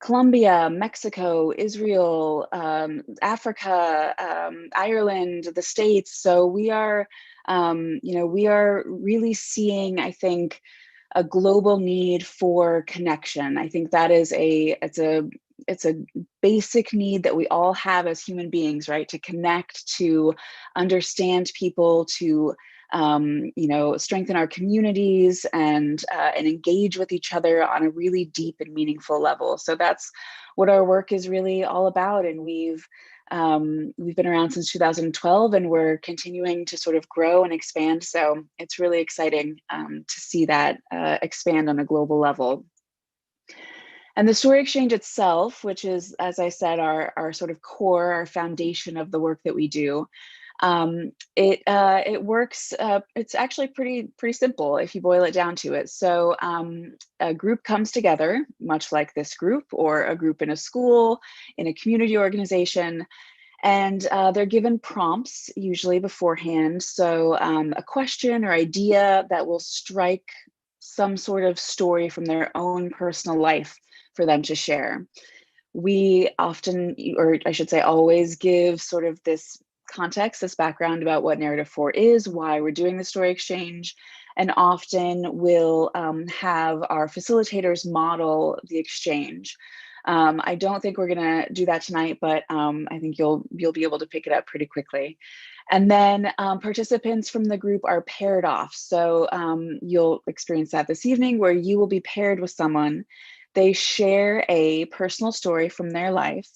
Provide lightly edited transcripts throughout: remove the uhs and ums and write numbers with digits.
Colombia, Mexico, Israel, Africa, Ireland, the States. So we are, we are really seeing, I think, a global need for connection. I think that is it's a basic need that we all have as human beings, right? To connect, to understand people, to strengthen our communities and engage with each other on a really deep and meaningful level. So that's what our work is really all about. And we've been around since 2012, and we're continuing to sort of grow and expand. So it's really exciting to see that expand on a global level. And the story exchange itself, which is, as I said, our sort of core, our foundation of the work that we do, it works. It's actually pretty simple if you boil it down to it. So a group comes together, much like this group, or a group in a school, in a community organization, and they're given prompts usually beforehand. So a question or idea that will strike some sort of story from their own personal life for them to share. We often, or I should say always, give sort of this context, this background about what Narrative 4 is, why we're doing the story exchange, and often we'll have our facilitators model the exchange. I don't think we're gonna do that tonight, but I think you'll be able to pick it up pretty quickly. And then participants from the group are paired off. So you'll experience that this evening, where you will be paired with someone. They share a personal story from their life,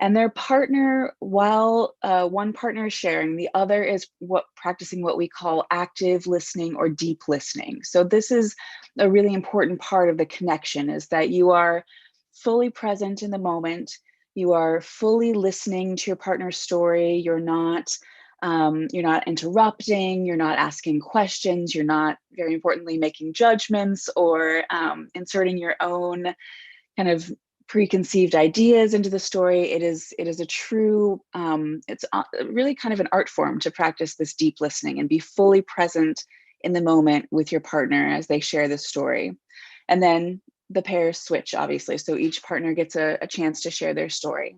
and their partner, while one partner is sharing, the other is practicing what we call active listening or deep listening. So this is a really important part of the connection, is that you are fully present in the moment. You are fully listening to your partner's story. You're not interrupting, you're not asking questions, you're not, very importantly, making judgments or inserting your own kind of preconceived ideas into the story. It is a true, it's really kind of an art form to practice this deep listening and be fully present in the moment with your partner as they share this story. And then the pairs switch, obviously, so each partner gets a chance to share their story.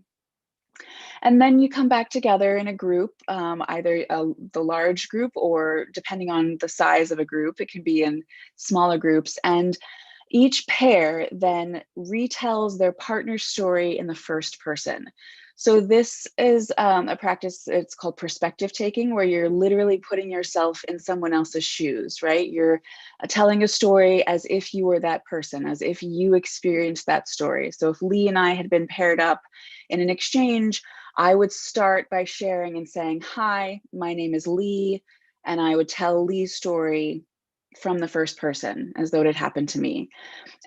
And then you come back together in a group, either the large group, or depending on the size of a group, it can be in smaller groups. And each pair then retells their partner's story in the first person. So this is a practice, it's called perspective taking, where you're literally putting yourself in someone else's shoes, right? You're telling a story as if you were that person, as if you experienced that story. So if Lee and I had been paired up in an exchange, I would start by sharing and saying, "Hi, my name is Lee," and I would tell Lee's story from the first person as though it had happened to me.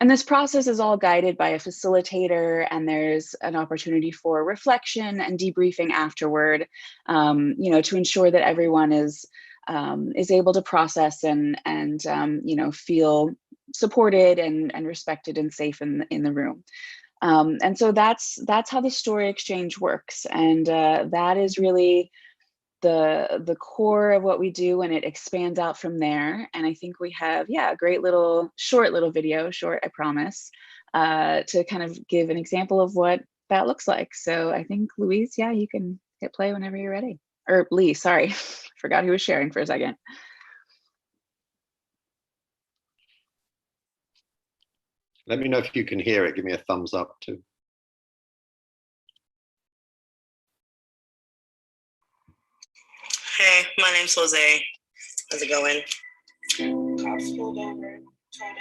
And this process is all guided by a facilitator, and there's an opportunity for reflection and debriefing afterward, to ensure that everyone is able to process and feel supported and respected and safe in the room. And so that's how the story exchange works, and that is really the core of what we do, and it expands out from there. And I think we have, a great short video, I promise, to kind of give an example of what that looks like. So I think, Louise, you can hit play whenever you're ready. Or Lee, sorry, forgot who was sharing for a second. Let me know if you can hear it. Give me a thumbs up too. Hey, my name's Jose. How's it going? Cops pulled over and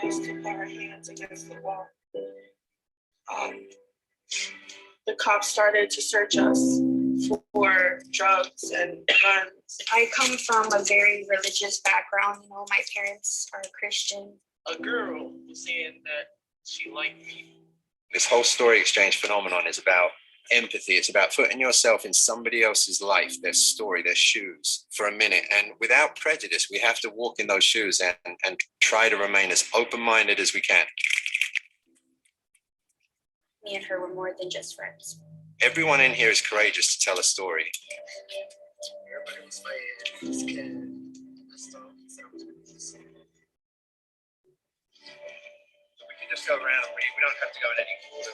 told us to put our hands against the wall. The cops started to search us for drugs and guns. I come from a very religious background. My parents are Christian. A girl was saying that she liked me. This whole story exchange phenomenon is about empathy. It's about putting yourself in somebody else's life, their story, their shoes for a minute. And without prejudice, we have to walk in those shoes and try to remain as open-minded as we can. Me and her were more than just friends. Everyone in here is courageous to tell a story. Everybody was fighting. This kid, I said I was going to be the same. So we can just just go randomly. We don't have to go in any order.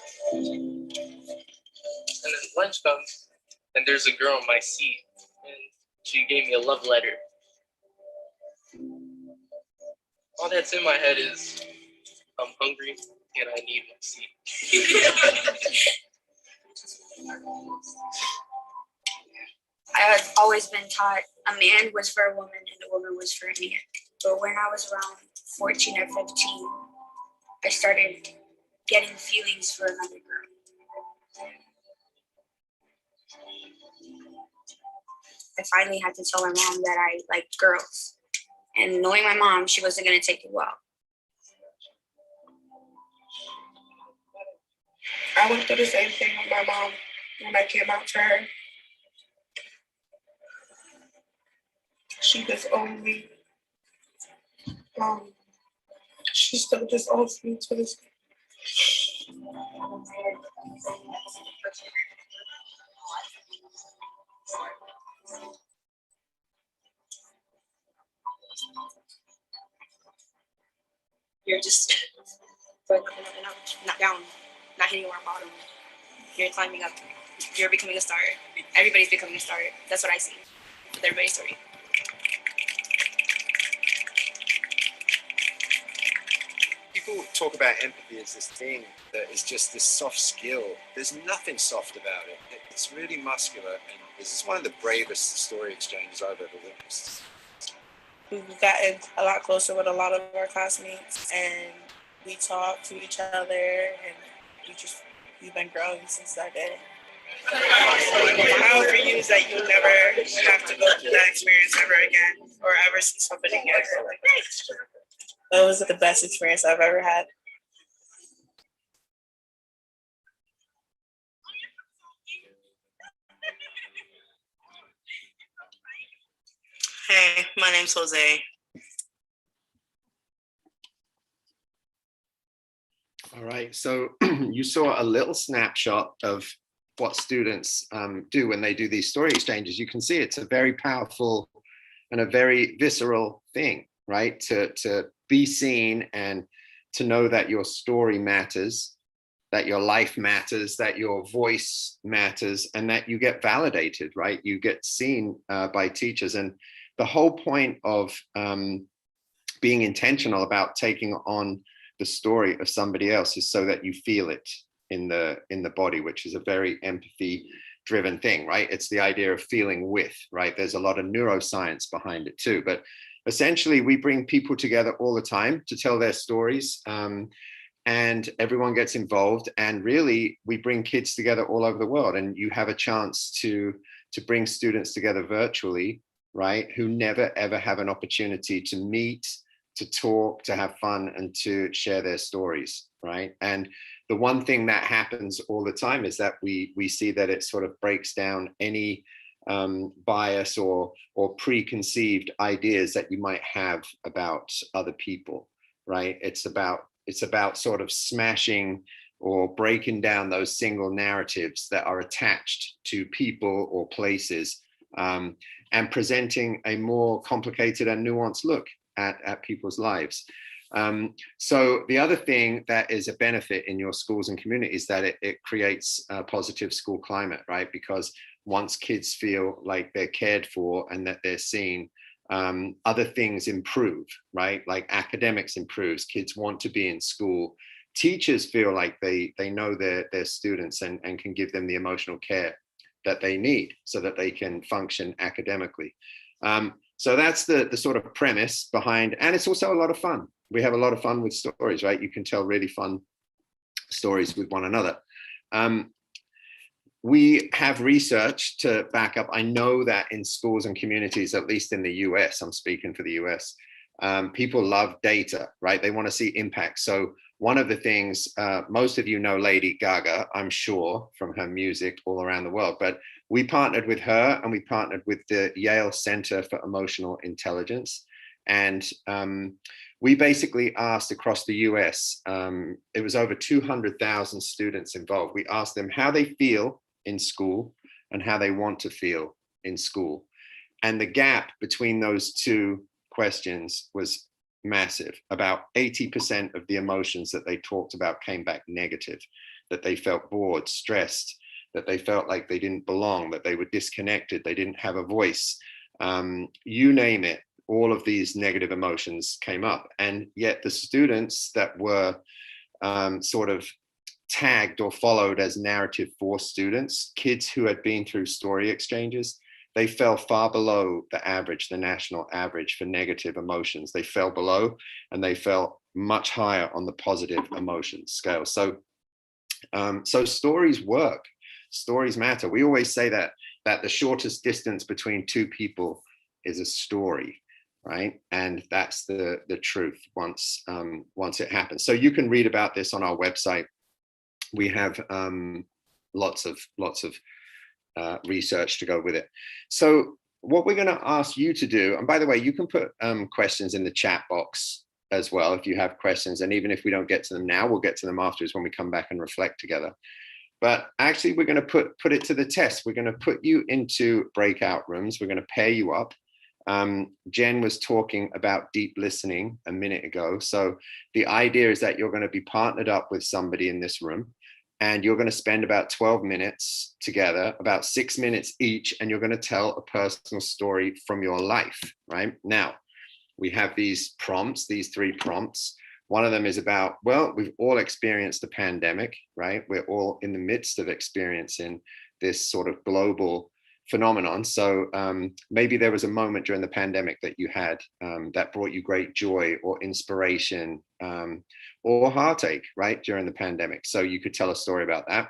And then lunch comes, and there's a girl in my seat, and she gave me a love letter. All that's in my head is, I'm hungry and I need my seat. I had always been taught a man was for a woman and a woman was for a man. But when I was around 14 or 15, I started getting feelings for another girl. I finally had to tell my mom that I liked girls. And knowing my mom, she wasn't going to take it well. I went through the same thing with my mom when I came out to her. She was only, she still just owes me to this day. You're just going up and up and up, not down, not hitting rock bottom. You're climbing up. You're becoming a star. Everybody's becoming a star. That's what I see with everybody's story. People talk about empathy as this thing that is just this soft skill. There's nothing soft about it. It's really muscular, and this is one of the bravest story exchanges I've ever witnessed. We've gotten a lot closer with a lot of our classmates, and we talk to each other, and we've been growing since that day. My hope for you is that you'll never have to go through that experience ever again, or ever see somebody again. That was the best experience I've ever had. Hey, my name's Jose. All right, so you saw a little snapshot of what students do when they do these story exchanges. You can see it's a very powerful and a very visceral thing, right? To be seen and to know that your story matters, that your life matters, that your voice matters, and that you get validated, right? You get seen by teachers. And the whole point of being intentional about taking on the story of somebody else is so that you feel it in the body, which is a very empathy driven thing, right? It's the idea of feeling with, right? There's a lot of neuroscience behind it too, but essentially we bring people together all the time to tell their stories, and everyone gets involved, and really we bring kids together all over the world, and you have a chance to bring students together virtually, right, who never ever have an opportunity to meet, to talk, to have fun, and to share their stories, right? And the one thing that happens all the time is that we see that it sort of breaks down any bias or preconceived ideas that you might have about other people, right? It's about sort of smashing or breaking down those single narratives that are attached to people or places, and presenting a more complicated and nuanced look at people's lives. So the other thing that is a benefit in your schools and communities is that it creates a positive school climate, right? Because once kids feel like they're cared for and that they're seen, other things improve, right? Like academics improves, kids want to be in school. Teachers feel like they know their students and can give them the emotional care that they need so that they can function academically. So that's the sort of premise behind, and it's also a lot of fun. We have a lot of fun with stories, right? You can tell really fun stories with one another. We have research to back up. I know that in schools and communities, at least in the US, I'm speaking for the US, people love data, right? They want to see impact. So one of the things, most of you know Lady Gaga, I'm sure, from her music all around the world, but we partnered with her and we partnered with the Yale Center for Emotional Intelligence. And we basically asked across the US, it was over 200,000 students involved. We asked them how they feel in school and how they want to feel in school. And the gap between those two questions was massive. About 80% of the emotions that they talked about came back negative, that they felt bored, stressed, that they felt like they didn't belong, that they were disconnected, they didn't have a voice. You name it, all of these negative emotions came up. And yet the students that were sort of tagged or followed as narrative 4 students, kids who had been through story exchanges, they fell far below the average, the national average for negative emotions. They fell below, and they fell much higher on the positive emotions scale. So, so stories work. Stories matter. We always say that the shortest distance between 2 people is a story, right? And that's the truth once it happens. So you can read about this on our website. We have lots of research to go with it. So what we're going to ask you to do, and by the way, you can put questions in the chat box as well if you have questions. And even if we don't get to them now, we'll get to them afterwards when we come back and reflect together. But actually, we're going to put it to the test. We're going to put you into breakout rooms. We're going to pair you up. Jen was talking about deep listening a minute ago. So the idea is that you're going to be partnered up with somebody in this room, and you're going to spend about 12 minutes together, about 6 minutes each, and you're going to tell a personal story from your life, right? Now, we have these prompts, these 3 prompts. One of them is about, well, we've all experienced the pandemic, right? We're all in the midst of experiencing this sort of global phenomenon. So maybe there was a moment during the pandemic that you had that brought you great joy or inspiration or heartache, right, during the pandemic. So you could tell a story about that.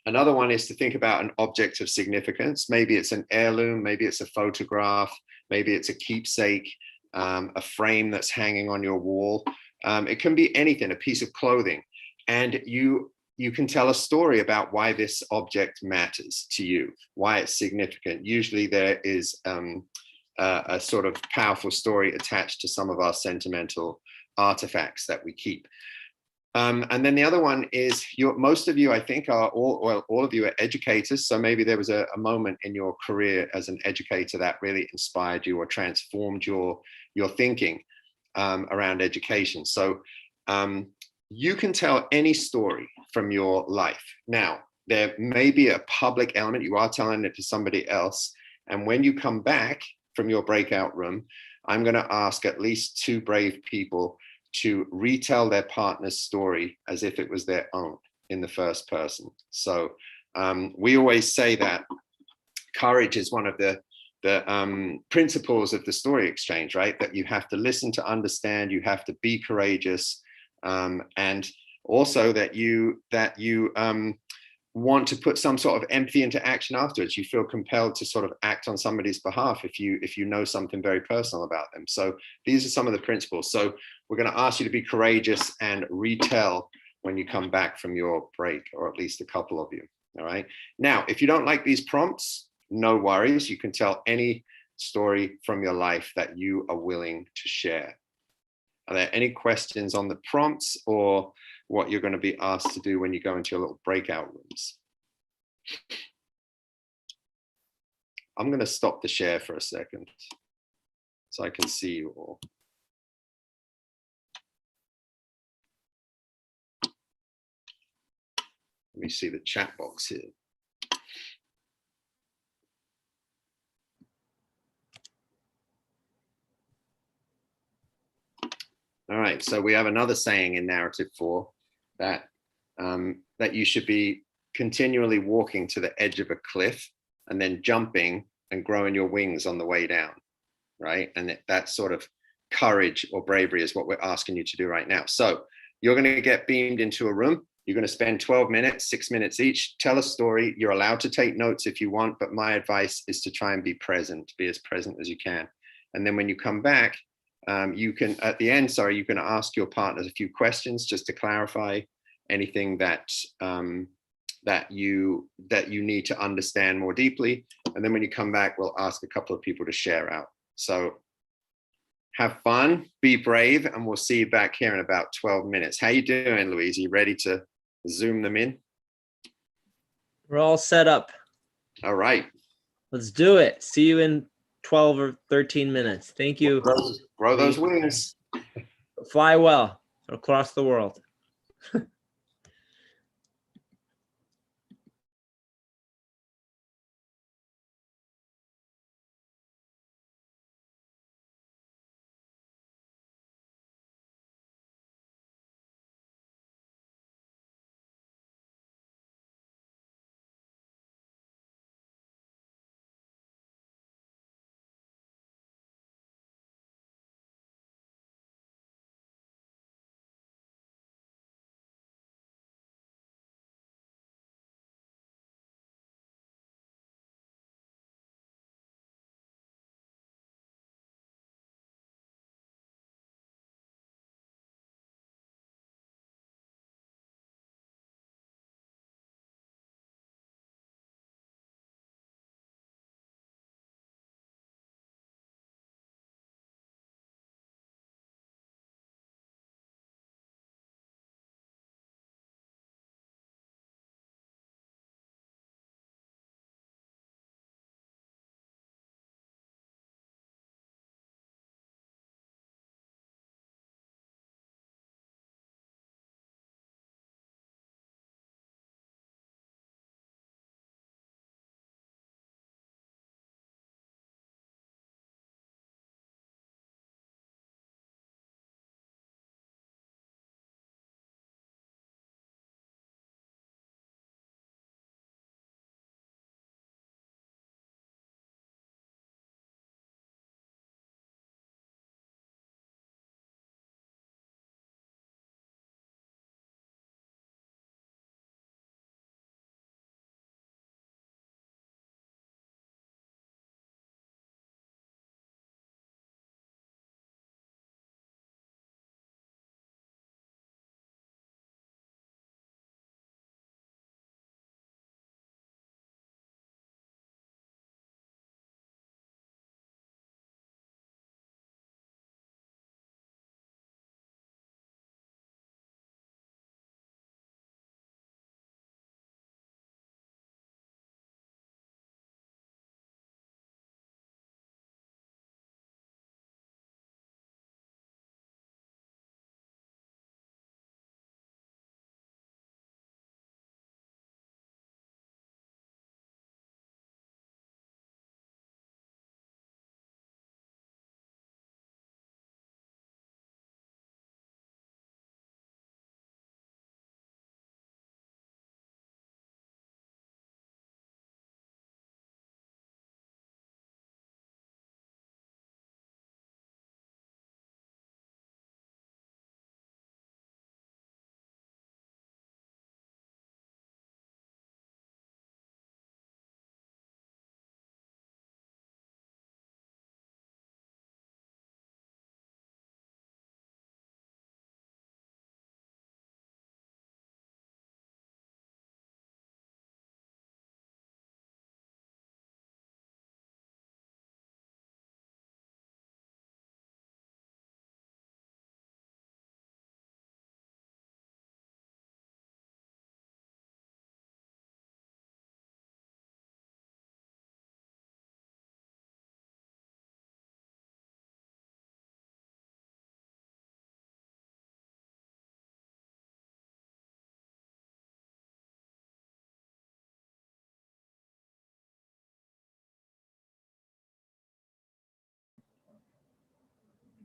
Another one is to think about an object of significance. Maybe it's an heirloom, maybe it's a photograph, maybe it's a keepsake, a frame that's hanging on your wall. It can be anything, a piece of clothing. And you can tell a story about why this object matters to you, why it's significant. Usually there is a sort of powerful story attached to some of our sentimental artifacts that we keep. And then the other one is, most of you, I think, are all of you are educators. So maybe there was a moment in your career as an educator that really inspired you or transformed your thinking around education. So you can tell any story from your life. Now, there may be a public element. You are telling it to somebody else. And when you come back from your breakout room, I'm going to ask at least 2 brave people to retell their partner's story as if it was their own in the first person. So we always say that courage is one of the principles of the story exchange, right? That you have to listen to understand, you have to be courageous, and also that you want to put some sort of empathy into action afterwards. You feel compelled to sort of act on somebody's behalf if you know something very personal about them. So these are some of the principles. So we're going to ask you to be courageous and retell when you come back from your break, or at least a couple of you. All right. Now, if you don't like these prompts, no worries. You can tell any story from your life that you are willing to share. Are there any questions on the prompts or what you're going to be asked to do when you go into your little breakout rooms? I'm going to stop the share for a second so I can see you all. Let me see the chat box here. All right, so we have another saying in narrative 4 that that you should be continually walking to the edge of a cliff and then jumping and growing your wings on the way down, right? And that sort of courage or bravery is what we're asking you to do right now. So you're going to get beamed into a room. You're going to spend 12 minutes, 6 minutes each, tell a story. You're allowed to take notes if you want, but my advice is to try and be present, be as present as you can. And then when you come back, you can, at the end, you can ask your partners a few questions just to clarify anything that that you need to understand more deeply. And then when you come back, we'll ask a couple of people to share out. So have fun, be brave, and we'll see you back here in about 12 minutes. How you doing, Louise? Are you ready to zoom them in? We're all set up. All right. Let's do it. See you in 12 or 13 minutes. Thank you. Grow those wings. Fly well across the world.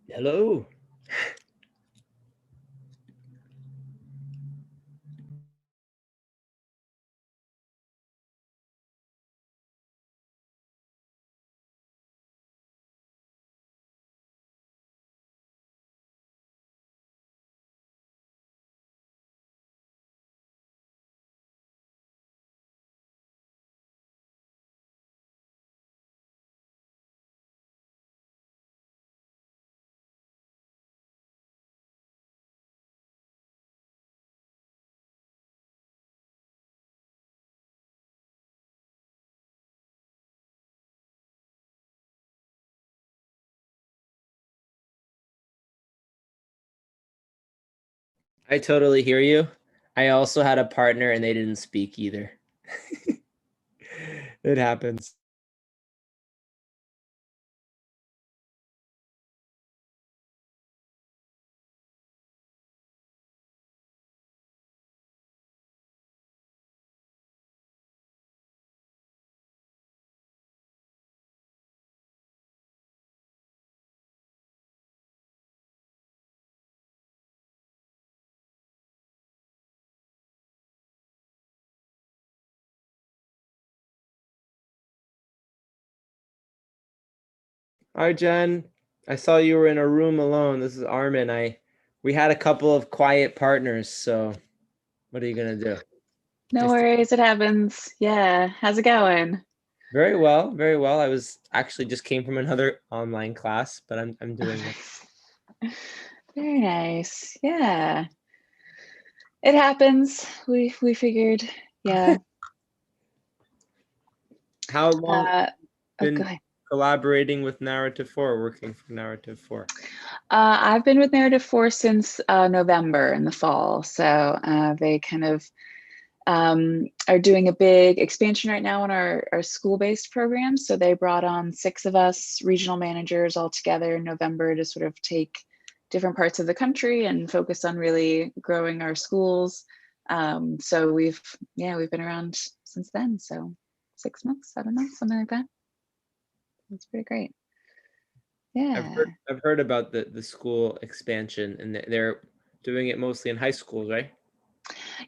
Hello. I totally hear you. I also had a partner and they didn't speak either. It happens. Hi, Jen. I saw you were in a room alone. This is Armin. We had a couple of quiet partners, so what are you gonna do? No Nice to- worries, it happens. Yeah, how's it going? Very well, very well. I was actually just came from another online class, but I'm doing well. Very nice. Yeah, it happens. We figured. Yeah. How long Uh, oh, go been ahead. collaborating with Narrative 4, working for Narrative 4? I've been with Narrative 4 since November in the fall. So they kind of are doing a big expansion right now in our school-based program. So they brought on 6 of us regional managers all together in November to sort of take different parts of the country and focus on really growing our schools. So we've been around since then. So 6 months, 7 months, something like that. That's pretty great. Yeah. I've heard about the school expansion, and they're doing it mostly in high schools, right?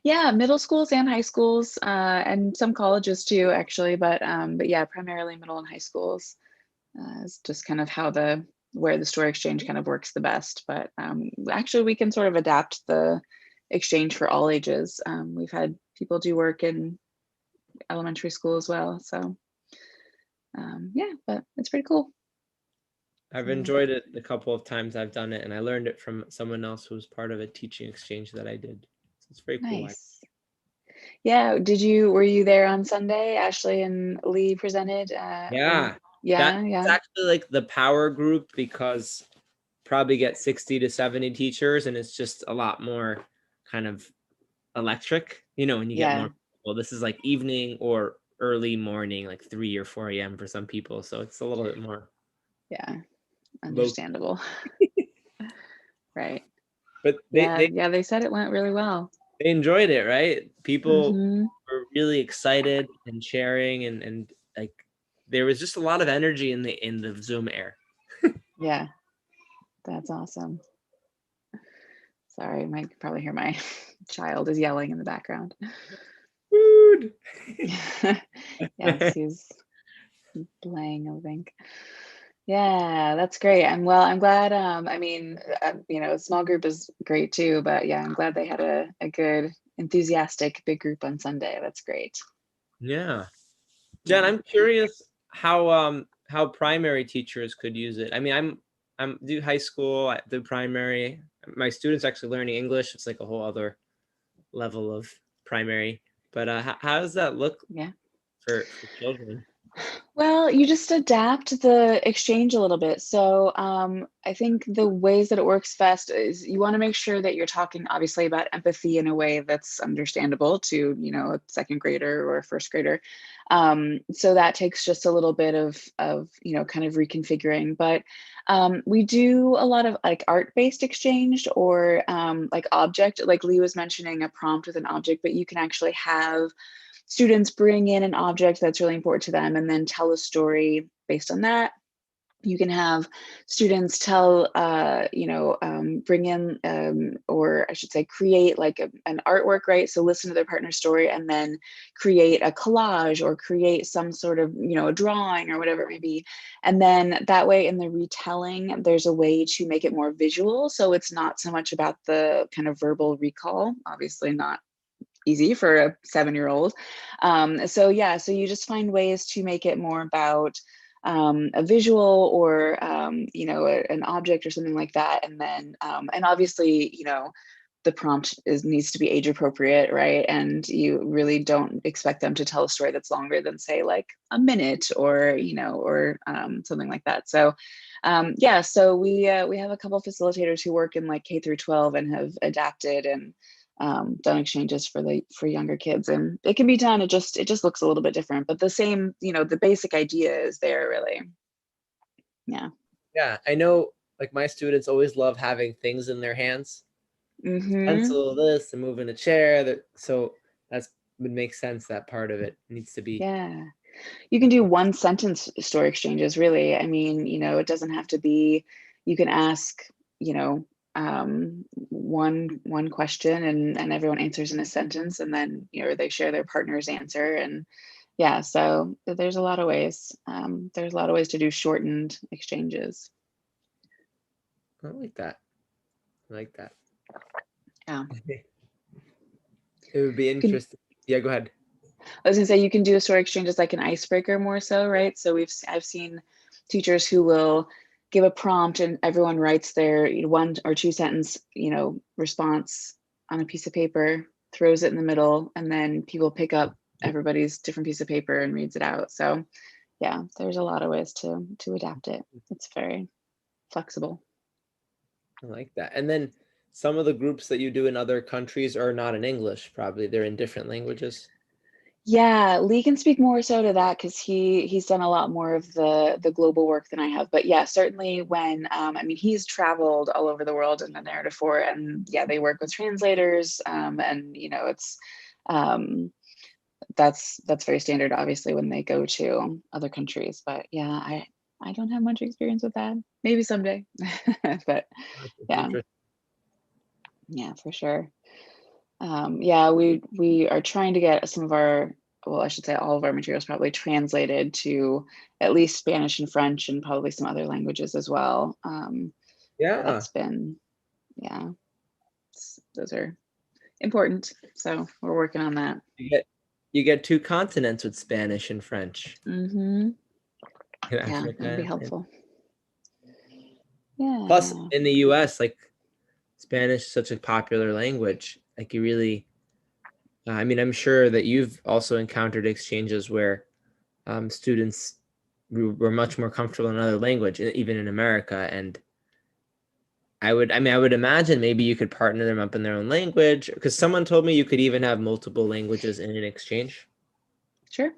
Yeah, middle schools and high schools, and some colleges too, actually. But yeah, primarily middle and high schools is just kind of how where the story exchange kind of works the best. But actually, we can sort of adapt the exchange for all ages. We've had people do work in elementary school as well. So yeah, but it's pretty cool. I've So, enjoyed it the couple of times I've done it, and I learned it from someone else who was part of a teaching exchange that I did. So it's very cool. nice. Yeah, were you there on Sunday? Ashley and Lee presented. Yeah, that's Yeah. actually like the power group, because probably get 60 to 70 teachers, and it's just a lot more kind of electric, when you get Yeah. more people. This is like evening or early morning, like 3 or 4 a.m. for some people. So it's a little bit more Yeah. low. Understandable. Right. But Yeah, they said it went really well. they enjoyed it, right? People Hmm. were really excited and sharing, and like there was just a lot of energy in the Zoom air. Yeah, that's awesome. Sorry, you might probably hear my child is yelling in the background. Food. Yes, he's playing, I think. Yeah, that's great. I'm glad. Small group is great too, but yeah, I'm glad they had a good, enthusiastic big group on Sunday. That's great. Yeah. Jen, Yeah. I'm curious how primary teachers could use it. I mean, I'm do high school, I do primary. My students actually learning English. It's like a whole other level of primary. But how does that look Yeah. for children? Well, you just adapt the exchange a little bit. So I think the ways that it works best is you want to make sure that you're talking obviously about empathy in a way that's understandable to, a second grader or a first grader. So that takes just a little bit of kind of reconfiguring. But we do a lot of like art-based exchange or like object, like Lee was mentioning a prompt with an object, but you can actually have students bring in an object that's really important to them and then tell a story based on that. You can have students bring in, or I should say, create like an artwork, right? So listen to their partner's story and then create a collage or create some sort of, a drawing or whatever it may be. And then that way in the retelling, there's a way to make it more visual. So it's not so much about the kind of verbal recall, obviously not easy for a 7-year-old. So you just find ways to make it more about a visual or an object or something like that, and then and obviously the prompt needs to be age appropriate, right? And you really don't expect them to tell a story that's longer than say like a minute or something like that. So so we have a couple facilitators who work in like K through 12 and have adapted and done exchanges for younger kids, and it can be done. It just looks a little bit different, but the same, the basic idea is there really. Yeah, I know like my students always love having things in their hands. Mm-hmm. Pencil this and moving a chair. So would make sense. That part of it needs to be. Yeah. You can do one sentence story exchanges, really. I mean, it doesn't have to be, you can ask, one question and everyone answers in a sentence, and then, they share their partner's answer, and yeah, so there's a lot of ways. There's a lot of ways to do shortened exchanges. I like that. I like that. Yeah. It would be interesting. Yeah, go ahead. I was gonna say, you can do a story exchange as like an icebreaker more so, right? So I've seen teachers who will give a prompt and everyone writes their 1 or 2 sentence, response on a piece of paper, throws it in the middle, and then people pick up everybody's different piece of paper and reads it out. So yeah, there's a lot of ways to adapt it. It's very flexible. I like that. And then some of the groups that you do in other countries are not in English, probably. They're in different languages. Yeah, Lee can speak more so to that because he's done a lot more of the global work than I have. But yeah, certainly when I mean, he's traveled all over the world in the narrative for, and yeah, they work with translators, and it's that's very standard, obviously, when they go to other countries. But yeah, I don't have much experience with that. Maybe someday, but yeah, for sure. Yeah, we are trying to get some of our, well, I should say all of our materials probably translated to at least Spanish and French and probably some other languages as well. Yeah. That's been, yeah, those are important. So we're working on that. You get 2 continents with Spanish and French. Mm-hmm. In Yeah, Africa that'd be helpful. Yeah. Plus, in the US, like Spanish is such a popular language. Like you really, I mean, I'm sure that you've also encountered exchanges where students were much more comfortable in another language, even in America. And I would imagine maybe you could partner them up in their own language, because someone told me you could even have multiple languages in an exchange. Sure.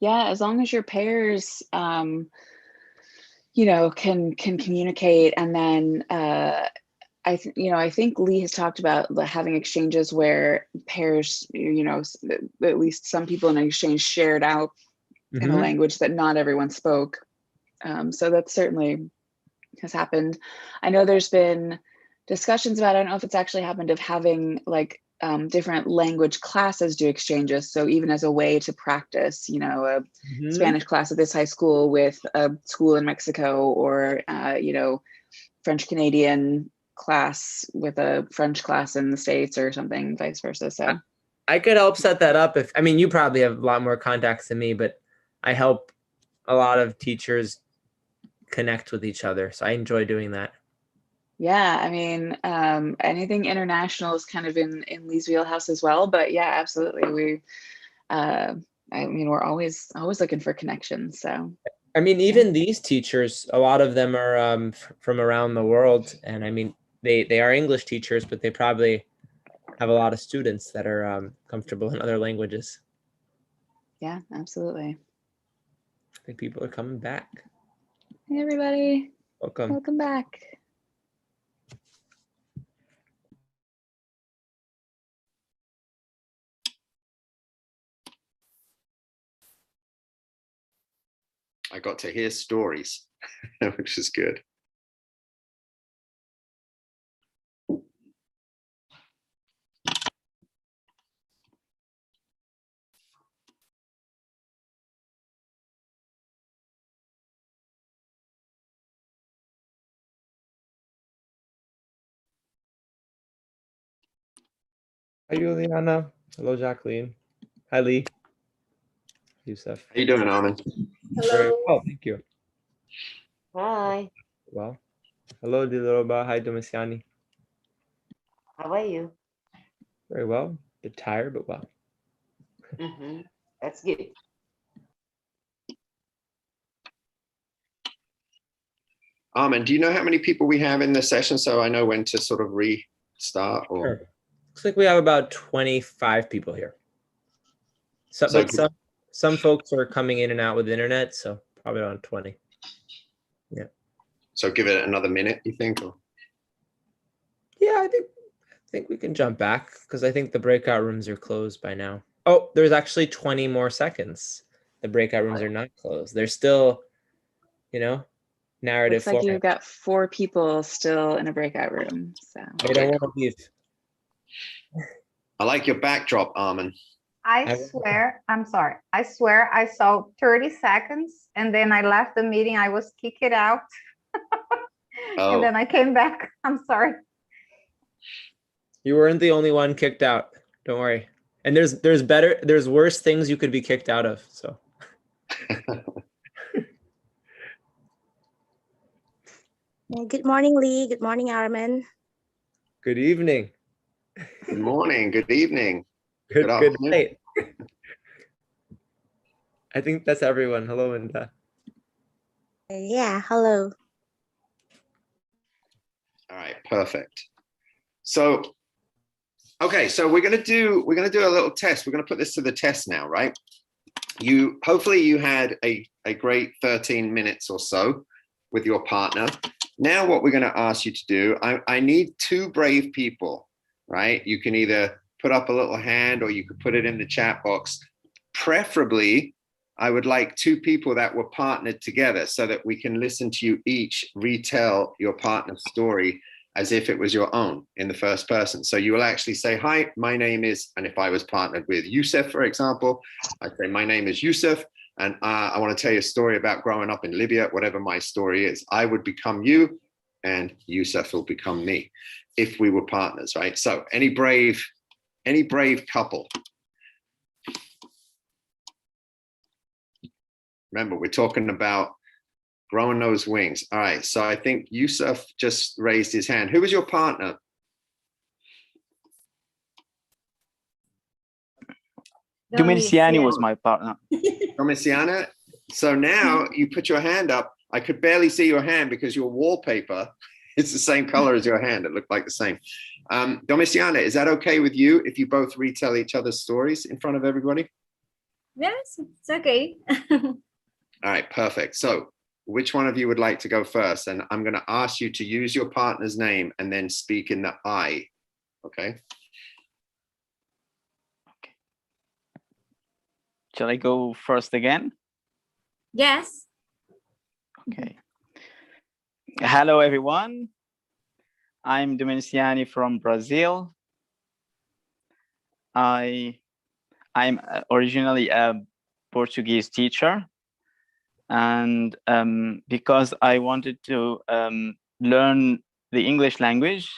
Yeah, as long as your pairs, can communicate, and then I think Lee has talked about having exchanges where pairs, at least some people in an exchange shared out in a language that not everyone spoke. So that certainly has happened. I know there's been discussions about, I don't know if it's actually happened, of having like different language classes do exchanges. So even as a way to practice, a Spanish class at this high school with a school in Mexico, or, French Canadian class with a French class in the States, or something, vice versa. So I could help set that up. You probably have a lot more contacts than me, but I help a lot of teachers connect with each other. So I enjoy doing that. Yeah, I mean, anything international is kind of in Lee's wheelhouse as well. But yeah, absolutely. We're always looking for connections. So I mean, even these teachers, a lot of them are from around the world, and I mean, they are English teachers, but they probably have a lot of students that are comfortable in other languages. Yeah, absolutely. I think people are coming back. Hey, everybody. Welcome back. I got to hear stories, which is good. Hi, Juliana. Hello, Jacqueline. Hi, Lee. Yusuf. How you doing, Armin? Very well, thank you. Hi. Well, hello, Diloba. Hi, Domisiani. How are you? Very well. A bit tired, but well. That's good. Armin, do you know how many people we have in the session, so I know when to sort of restart? Or Sure. Looks like we have about 25 people here. Some folks are coming in and out with the internet, so probably around 20. Yeah. So give it another minute, you think? Or? Yeah, I think we can jump back, because I think the breakout rooms are closed by now. Oh, there's actually 20 more seconds. The breakout rooms are not closed. They're still, narrative. Looks like you've got 4 people still in a breakout room. So I don't want to leave. I like your backdrop, Armin. I swear, I'm sorry. I swear I saw 30 seconds and then I left the meeting. I was kicked out. Oh. And then I came back. I'm sorry. You weren't the only one kicked out. Don't worry. And there's worse things you could be kicked out of. So. Good morning, Lee. Good morning, Armin. Good evening. Good morning. Good evening. Good afternoon. night. I think that's everyone. Hello, Linda. Yeah, hello. All right, perfect. So, okay, so we're gonna do a little test. We're gonna put this to the test now, right? Hopefully you had a great 13 minutes or so with your partner. Now what we're gonna ask you to do, I need 2 brave people, right? You can either put up a little hand or you could put it in the chat box. Preferably, I would like 2 people that were partnered together so that we can listen to you each retell your partner's story as if it was your own in the first person. So you will actually say, hi, my name is, and if I was partnered with Yusuf, for example, I'd say, my name is Yusuf, and I want to tell you a story about growing up in Libya, whatever my story is. I would become you, and Yusuf will become me if we were partners, right? So any brave couple. Remember, we're talking about growing those wings. All right, so I think Yusuf just raised his hand. Who was your partner? Dominiciani was my partner. Dominiciana. So now you put your hand up. I could barely see your hand because your wallpaper is the same color as your hand. It looked like the same. Domiciana, is that okay with you if you both retell each other's stories in front of everybody? Yes, it's okay. All right, perfect. So which one of you would like to go first? And I'm going to ask you to use your partner's name and then speak in the I. Okay. Shall I go first again? Yes. Okay. Hello, everyone. I'm Dominiciani from Brazil. I'm originally a Portuguese teacher. And because I wanted to learn the English language,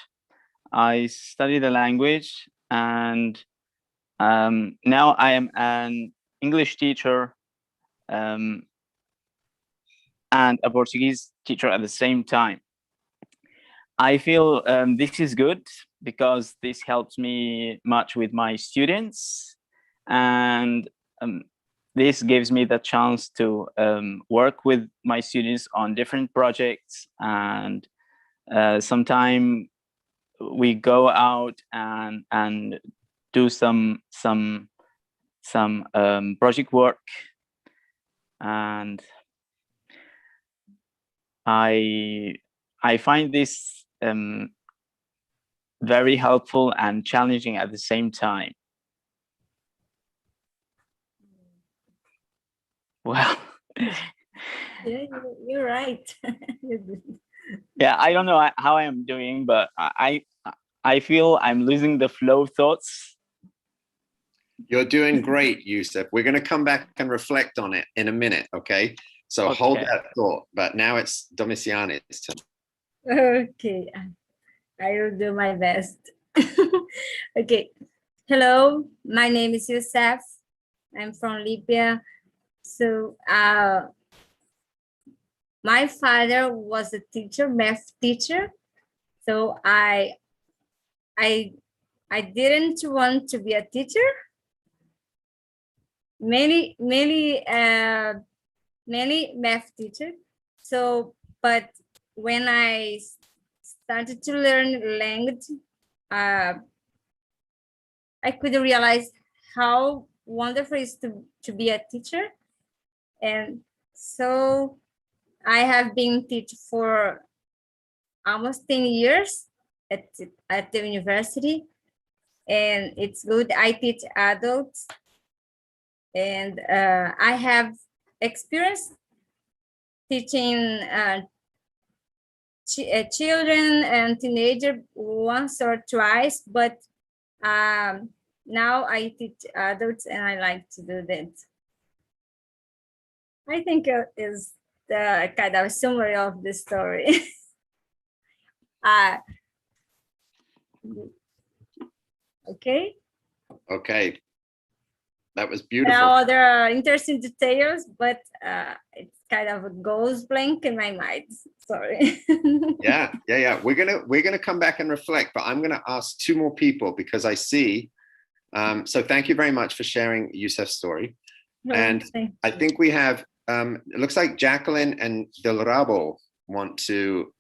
I studied the language, and now I am an English teacher and a Portuguese teacher at the same time. I feel this is good because this helps me much with my students, and this gives me the chance to work with my students on different projects, and sometimes we go out and do some project work, and I find this very helpful and challenging at the same time. Well, Yeah, you're right. yeah, I don't know how I am doing, but I feel I'm losing the flow of thoughts. You're doing great, Yusuf. We're going to come back and reflect on it in a minute, okay? So Okay. Hold that thought. But now it's Domiciani's turn. Okay, I will do my best. Okay. Hello, my name is Youssef. I'm from Libya. So my father was a teacher, math teacher. So I didn't want to be a teacher. Many math teachers. So, but when I started to learn language, I could realize how wonderful it is to be a teacher. And so I have been teaching for almost 10 years at the university, and it's good. I teach adults, and I have experience teaching children and teenagers once or twice, but now I teach adults and I like to do that. I think it is the kind of summary of the story. Okay. Okay. That was There beautiful. are other interesting details, but it's kind of goes blank in my mind. Sorry. Yeah. We're gonna come back and reflect, but I'm gonna ask two more people because I see. So thank you very much for sharing Yusef's story. And I think we have. It looks like Jacqueline and Del Rabo want to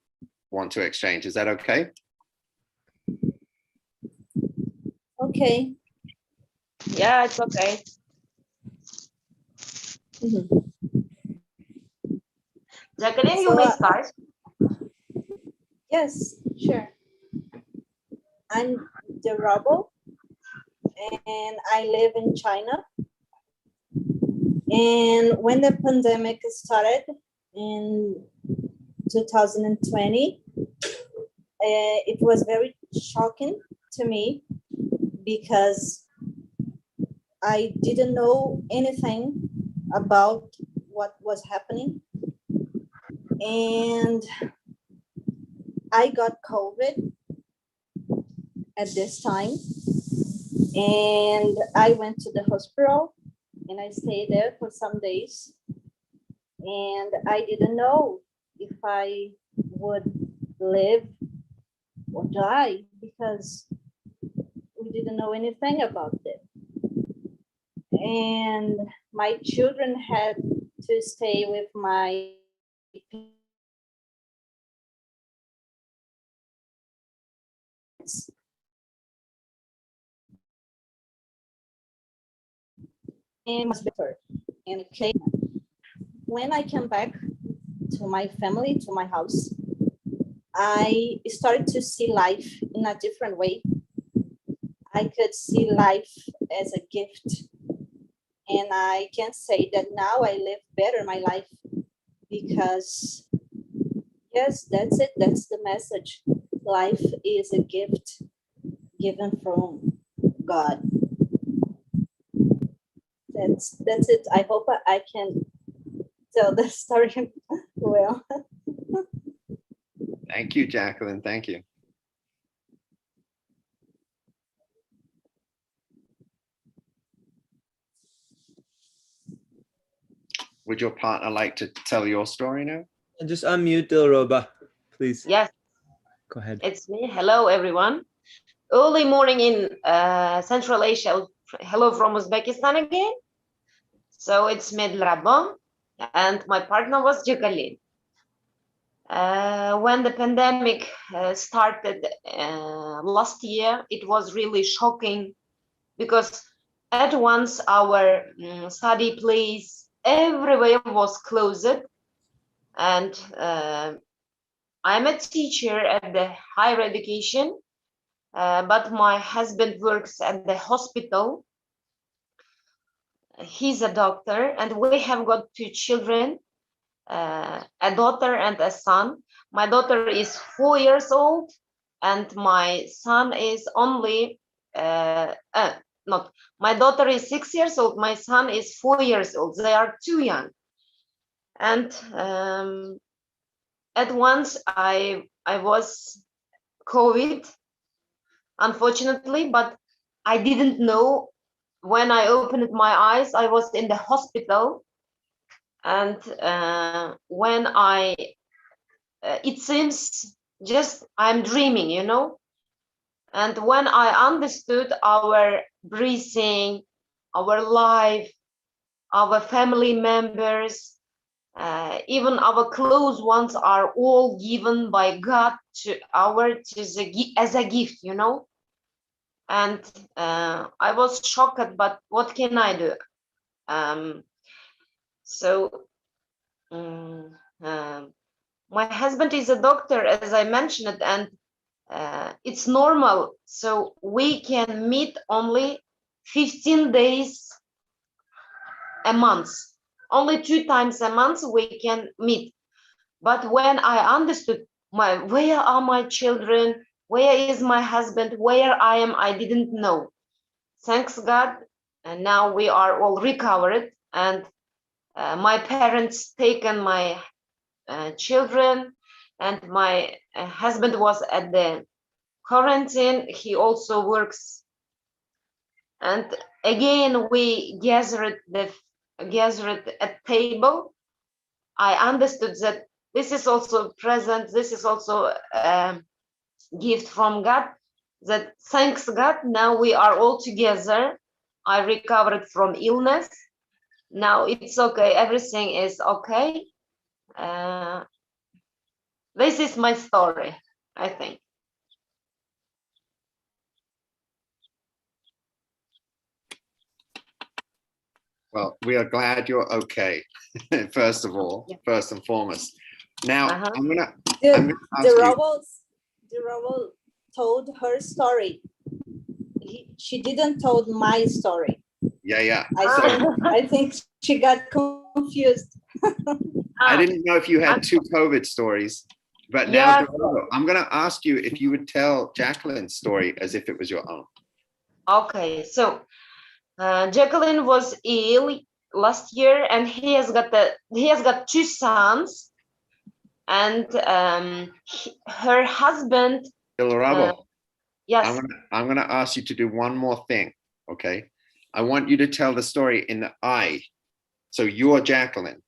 exchange. Is that okay? Okay. Yeah, it's okay. Jacqueline, you may start. Yes, sure. I'm the Rabo, and I live in China. And when the pandemic started in 2020, it was very shocking to me because I didn't know anything about what was happening. And I got COVID at this time. And I went to the hospital and I stayed there for some days. And I didn't know if I would live or die because we didn't know anything about it. And my children had to stay with my parents. And was better. And okay, when I came back to my family, to my house, I started to see life in a different way. I could see life as a gift. And I can say that now I live better my life because, yes, that's it. That's the message. Life is a gift given from God. That's it. I hope I can tell the story well. Thank you, Jacqueline. Thank you. Would your partner like to tell your story now? Just unmute Dilroba, please. Yes. Go ahead. It's me. Hello, everyone. Early morning in Central Asia. Hello from Uzbekistan again. So it's me, Dilroba, and my partner was Jacqueline. When the pandemic started last year, it was really shocking because at once our study place everywhere was closed, and I'm a teacher at the higher education, but my husband works at the hospital. He's a doctor, and we have got two children, a daughter and a son. My daughter is 4 years old, and my son is only not. My daughter is 6 years old. My son is 4 years old. They are too young. And at once I was COVID, unfortunately, but I didn't know. When I opened my eyes, I was in the hospital. And when it seems just I'm dreaming, you know. And when I understood our breathing, our life, our family members, even our close ones are all given by God to as a gift, you know. And I was shocked, but what can I do? My husband is a doctor, as I mentioned, and it's normal. So we can meet only 15 days a month. Only 2 times a month we can meet. But when I understood where are my children, where is my husband, where I am, I didn't know. thanks God, and now we are all recovered, and my parents taken my children, and my husband was at the quarantine. He also works, and again we gathered at table. I understood that this is also present. This is also a gift from God. That thanks God, now we are all together. I recovered from illness. Now it's okay. Everything is okay. This is my story, I think. Well, we are glad you're okay, first of all, first and foremost. Now, I'm gonna ask the robot told her story. She didn't told my story. Yeah. I think she got confused. I didn't know if you had two COVID stories, but now I'm gonna ask you if you would tell Jacqueline's story as if it was your own. Okay, so Jacqueline was ill last year, and he has got two sons, and her husband. Yes. I'm gonna ask you to do one more thing, okay? I want you to tell the story in the I. So you're Jacqueline.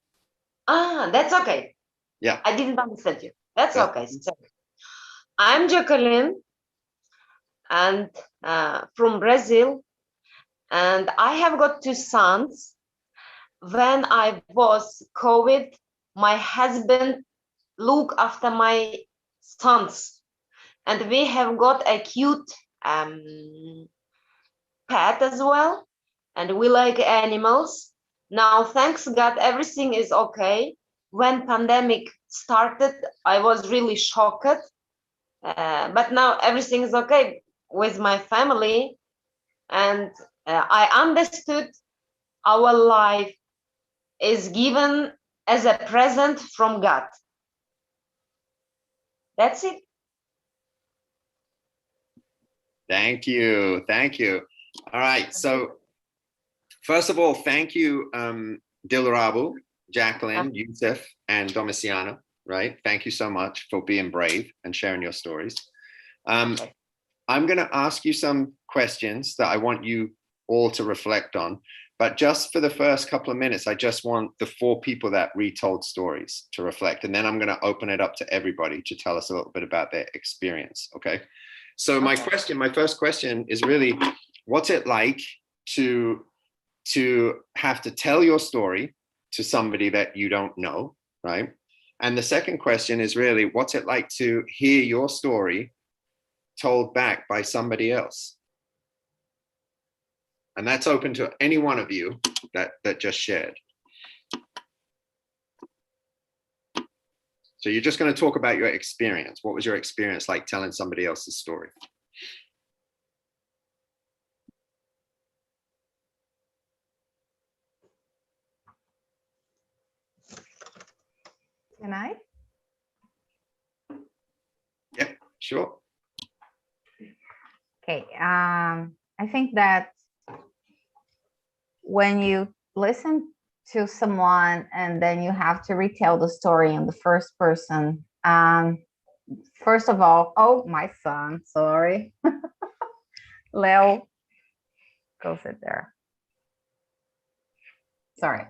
That's okay. Yeah. I didn't understand you. That's okay. So, I'm Jacqueline, and from Brazil, and I have got two sons. When I was COVID, my husband looked after my sons, and we have got a cute pet as well, and we like animals. Now, thanks God, everything is okay. When pandemic started, I was really shocked, but now everything is okay with my family, and I understood our life is given as a present from God. That's it. Thank you. All right, so first of all, thank you, Dilrabu, Jacqueline, Yusuf, and Domiciana, right? Thank you so much for being brave and sharing your stories. I'm gonna ask you some questions that I want you all to reflect on, but just for the first couple of minutes, I just want the 4 people that retold stories to reflect, and then I'm gonna open it up to everybody to tell us a little bit about their experience, okay? So my first question is really, what's it like to have to tell your story to somebody that you don't know, right? And the second question is really, what's it like to hear your story told back by somebody else? And that's open to any one of you that just shared. So you're just going to talk about your experience. What was your experience like telling somebody else's story? Can I? Yeah, sure. Okay. I think that when you listen to someone and then you have to retell the story in the first person, first of all, oh, my son, sorry. Leo, go sit there. Sorry.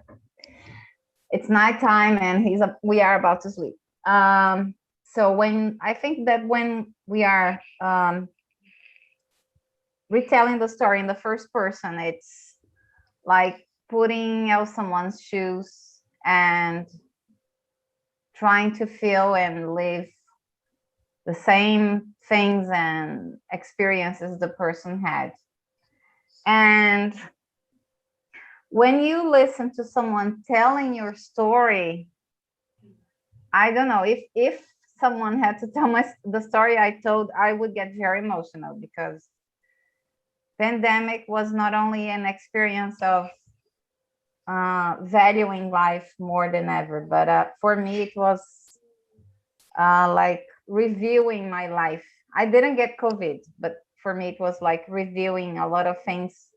It's nighttime and we are about to sleep. So I think that when we are retelling the story in the first person, it's like putting out someone's shoes and trying to feel and live the same things and experiences the person had. And when you listen to someone telling your story, I don't know, if someone had to tell the story I told, I would get very emotional, because pandemic was not only an experience of valuing life more than ever, but for me it was like reviewing my life. I didn't get COVID, but for me it was like reviewing a lot of things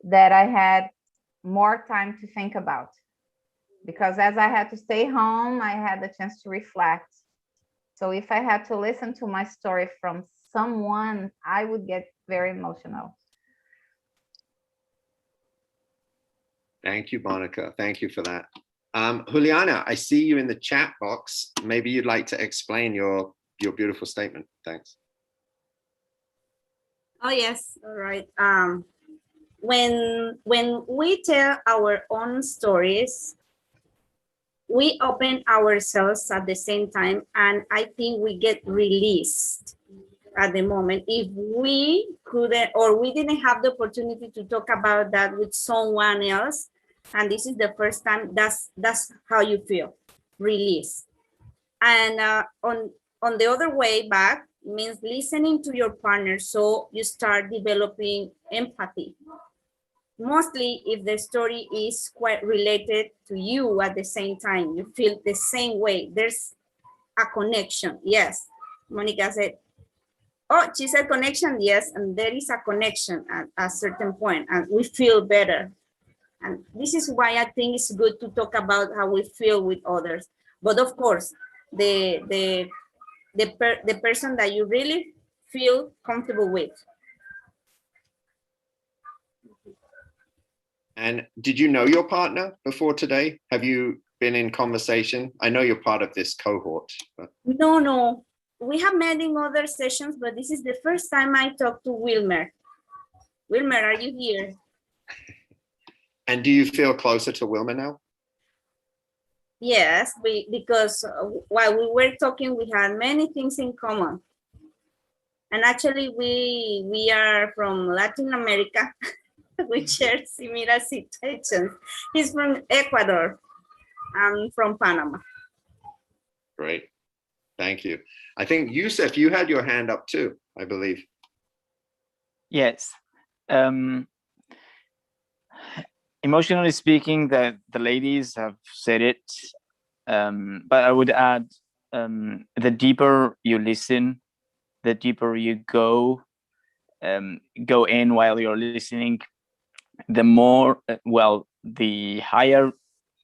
that I had more time to think about, because as I had to stay home, I had the chance to reflect. So if I had to listen to my story from someone, I would get very emotional. Thank you, Monica. Thank you for that. Juliana, I see you in the chat box. Maybe you'd like to explain your beautiful statement. Thanks. Oh yes, all right. When we tell our own stories, we open ourselves at the same time, and I think we get released at the moment. If we couldn't, or we didn't have the opportunity to talk about that with someone else, and this is the first time, that's how you feel, release. And on the other way back means listening to your partner, so you start developing empathy. Mostly if the story is quite related to you at the same time, you feel the same way. There's a connection. Yes, Monica said, oh, she said connection. Yes, and there is a connection at a certain point, and we feel better. And this is why I think it's good to talk about how we feel with others. But of course, the person that you really feel comfortable with. And did you know your partner before today? Have you been in conversation? I know you're part of this cohort. But... No. We have met in other sessions, but this is the first time I talked to Wilmer. Wilmer, are you here? And do you feel closer to Wilmer now? Yes, because while we were talking, we had many things in common. And actually, we are from Latin America. We share similar situations. He's from Ecuador. I'm from Panama. Great. Thank you. I think, Yusuf, you had your hand up too, I believe. Yes. Emotionally speaking, the ladies have said it, but I would add, the deeper you listen, the deeper you go in while you're listening, the more, the higher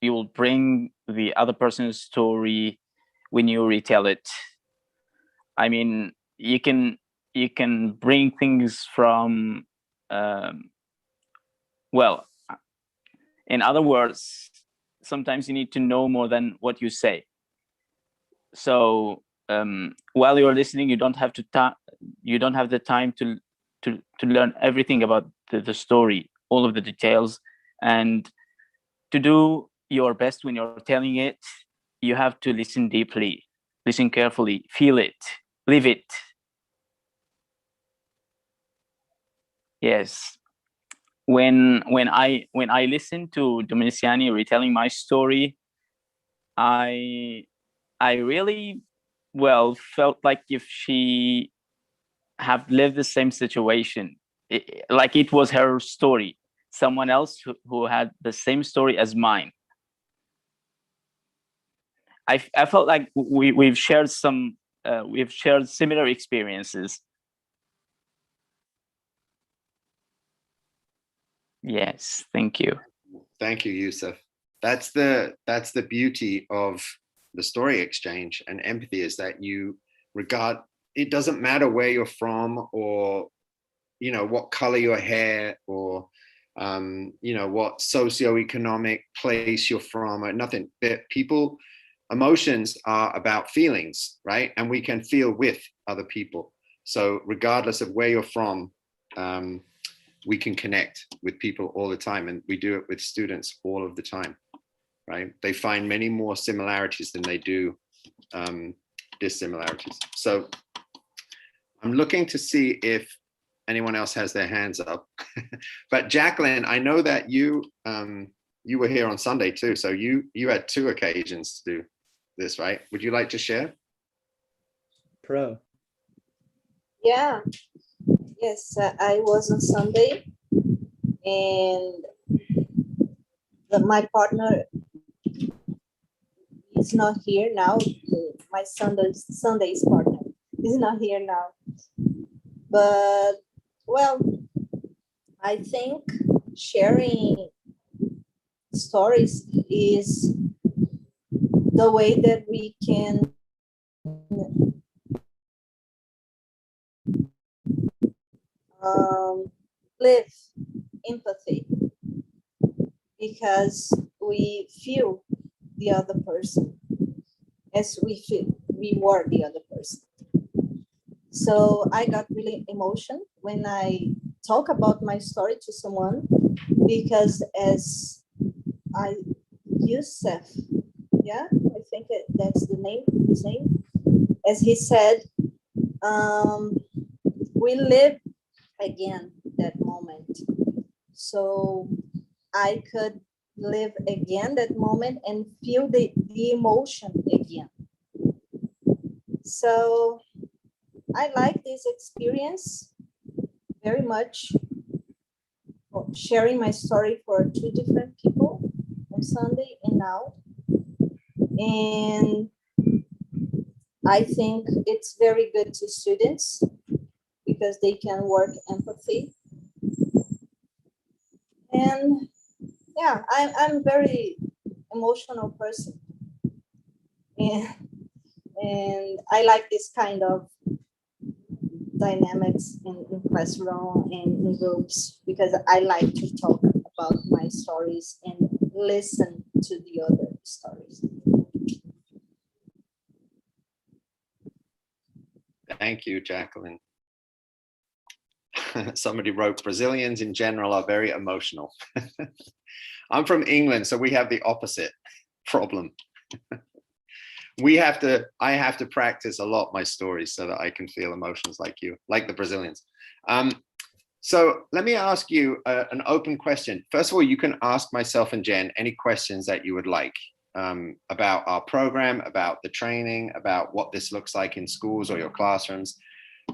you will bring the other person's story when you retell it. I mean, you can bring things from, in other words, sometimes you need to know more than what you say. So while you're listening, you don't have the time to learn everything about the story, all of the details, and to do your best when you're telling it, you have to listen deeply, listen carefully, feel it, live it. Yes. When I listen to Dominiciani retelling my story, I really felt like if she have lived the same situation, like it was her story, someone else who had the same story as mine. I felt like we've shared similar experiences. Yes, thank you. Thank you, Yusuf. That's the beauty of the story exchange and empathy, is that you regard, it doesn't matter where you're from, or what color your hair, or what socioeconomic place you're from, or nothing. People, emotions are about feelings, right? And we can feel with other people. So regardless of where you're from, we can connect with people all the time, and we do it with students all of the time, right? They find many more similarities than they do dissimilarities. So I'm looking to see if anyone else has their hands up. But Jacqueline, I know that you were here on Sunday too, so you had 2 occasions to do this, right? Would you like to share? Pro. Yeah. Yes, I was on Sunday, and my partner is not here now. My Sunday's partner is not here now. But, I think sharing stories is the way that we can live empathy, because we feel the other person as we feel we were the other person. So I got really emotional when I talk about my story to someone, because as I Yusuf, yeah, I think that's the name, his name, as he said, we live again that moment. So I could live again that moment and feel the emotion again. So I like this experience very much, sharing my story for two different people on Sunday and now. And I think it's very good to students because they can work empathy. And yeah, I'm very emotional person. And I like this kind of dynamics in classroom and in groups, because I like to talk about my stories and listen to the other stories. Thank you, Jacqueline. Somebody wrote, Brazilians in general are very emotional. I'm from England, so we have the opposite problem. I have to practice a lot my stories so that I can feel emotions like you, like the Brazilians. So let me ask you an open question. First of all, you can ask myself and Jen any questions that you would like about our program, about the training, about what this looks like in schools or your classrooms.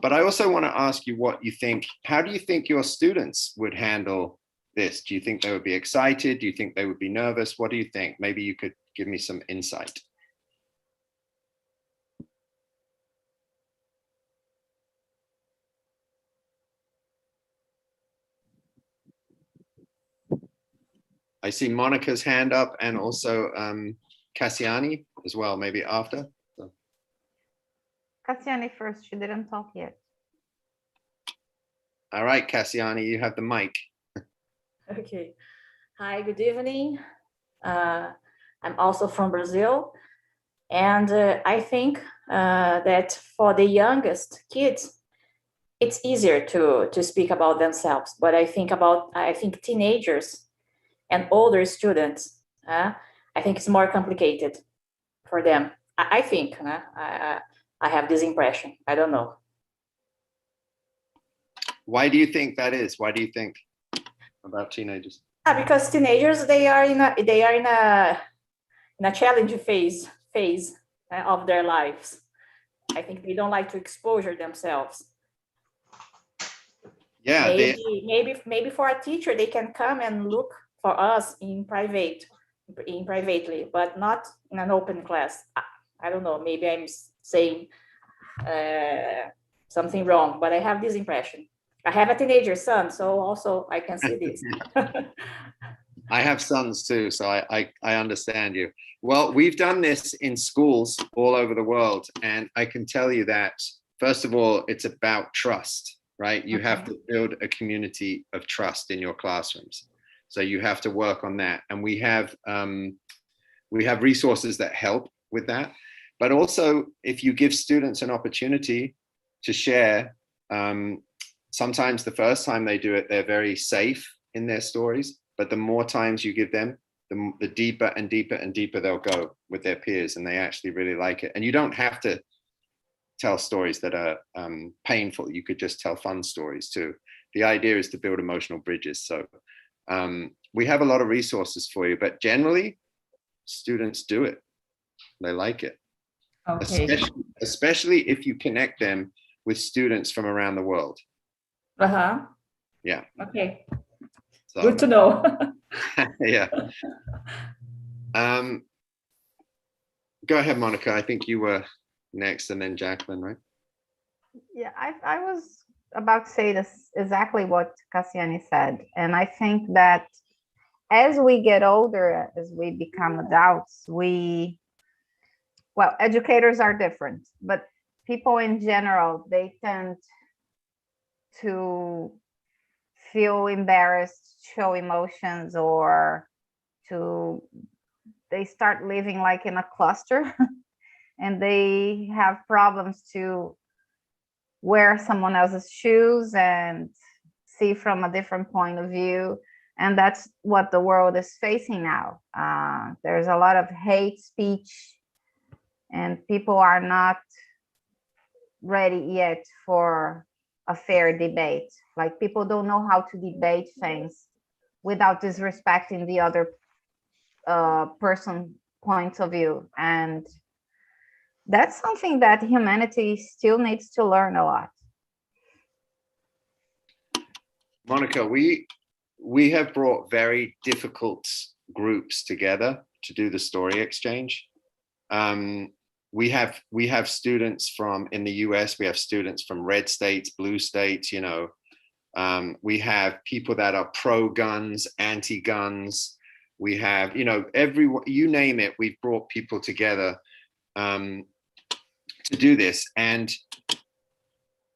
But I also want to ask you what you think. How do you think your students would handle this? Do you think they would be excited? Do you think they would be nervous? What do you think? Maybe you could give me some insight. I see Monica's hand up and also Cassiani as well, maybe after. So. Cassiani first, she didn't talk yet. All right, Cassiani, you have the mic. Okay. Hi, good evening. I'm also from Brazil. And I think that for the youngest kids, it's easier to speak about themselves. But I think teenagers and older students, I think it's more complicated for them. I think, I have this impression. I don't know. Why do you think that is? Why do you think about teenagers? Because teenagers, they are in a challenging phase of their lives. I think they don't like to exposure themselves. Yeah, maybe for a teacher, they can come and look for us privately, but not in an open class. I don't know, maybe I'm saying something wrong, but I have this impression. I have a teenager son, so also I can see this. I have sons too, so I understand you. Well, we've done this in schools all over the world, and I can tell you that, first of all, it's about trust, right? You have to build a community of trust in your classrooms. So you have to work on that. And we have resources that help with that. But also, if you give students an opportunity to share, sometimes the first time they do it, they're very safe in their stories. But the more times you give them, the deeper and deeper and deeper they'll go with their peers, and they actually really like it. And you don't have to tell stories that are painful. You could just tell fun stories too. The idea is to build emotional bridges. So we have a lot of resources for you, but generally students do it. They like it. Okay. Especially if you connect them with students from around the world. Yeah. Okay. So, good to know. Yeah. Go ahead, Monica. I think you were next, and then Jacqueline, right? Yeah, I was about to say this exactly what Cassiani said. And I think that as we get older, as we become adults, well, educators are different, but people in general, they tend to feel embarrassed, show emotions, or they start living like in a cluster and they have problems to wear someone else's shoes and see from a different point of view. And that's what the world is facing now. There's a lot of hate speech, and people are not ready yet for a fair debate. Like, people don't know how to debate things without disrespecting the other person points of view. And that's something that humanity still needs to learn a lot. Monica, we have brought very difficult groups together to do the story exchange. We have students from, in the US, we have students from red states, blue states, you know. We have people that are pro-guns, anti-guns. We have, you know, you name it, we've brought people together to do this. And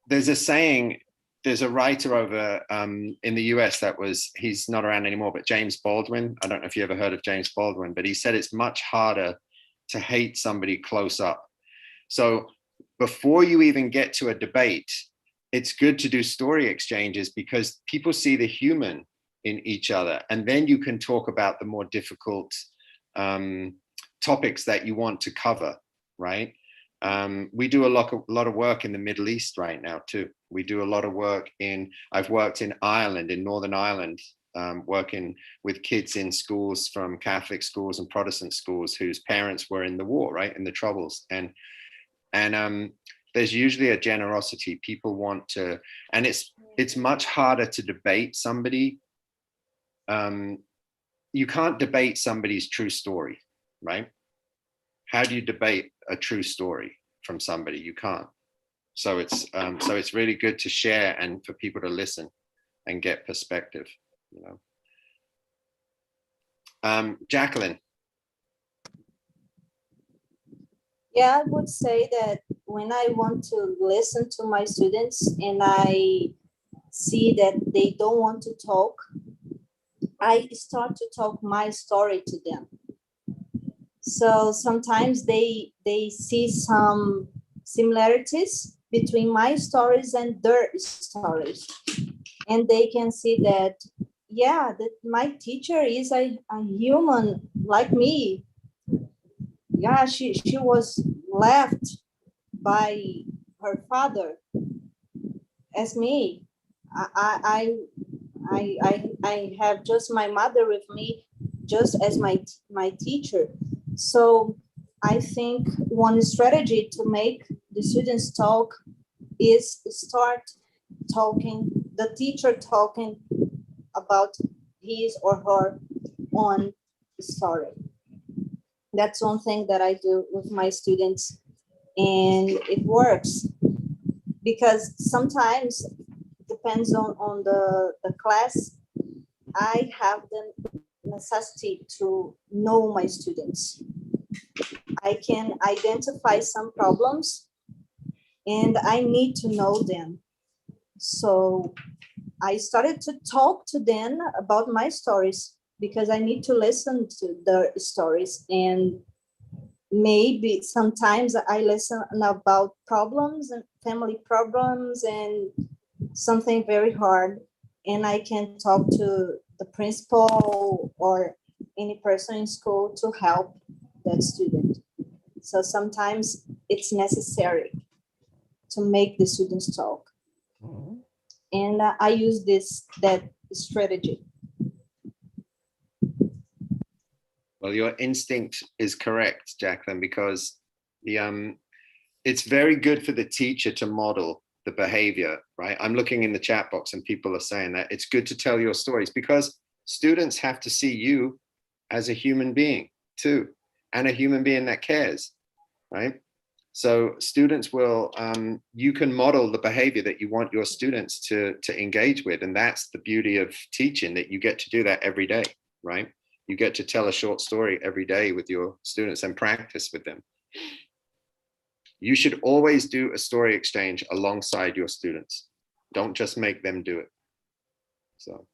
there's a saying, there's a writer over in the US he's not around anymore, but James Baldwin. I don't know if you ever heard of James Baldwin, but he said it's much harder to hate somebody close up. So before you even get to a debate, it's good to do story exchanges because people see the human in each other. And then you can talk about the more difficult topics that you want to cover, right? We do a lot of work in the Middle East right now too. We do a lot of work I've worked in Ireland, in Northern Ireland, working with kids in schools, from Catholic schools and Protestant schools whose parents were in the war, right, in the Troubles. And there's usually a generosity. People want to, and it's much harder to debate somebody. You can't debate somebody's true story, right? How do you debate a true story from somebody? You can't. So it's really good to share and for people to listen and get perspective, you know. Jacqueline. Yeah, I would say that when I want to listen to my students and I see that they don't want to talk, I start to talk my story to them. So sometimes they see some similarities between my stories and their stories. And they can see that, yeah, that my teacher is a human like me. Yeah, she was left by her father as me. I have just my mother with me, just as my teacher. So I think one strategy to make the students talk is start talking, the teacher talking about his or her own story. That's one thing that I do with my students, and it works because sometimes depends on the class. I have the necessity to know my students. I can identify some problems and I need to know them. So I started to talk to them about my stories because I need to listen to their stories, and maybe sometimes I listen about problems and family problems and something very hard, and I can talk to the principal or any person in school to help that student. So sometimes it's necessary to make the students talk. And I use that strategy. Well, your instinct is correct, Jacqueline, because it's very good for the teacher to model the behavior, right? I'm looking in the chat box and people are saying that it's good to tell your stories because students have to see you as a human being too, and a human being that cares, right? So students will, you can model the behavior that you want your students to engage with. And that's the beauty of teaching, that you get to do that every day, right? You get to tell a short story every day with your students and practice with them. You should always do a story exchange alongside your students. Don't just make them do it. So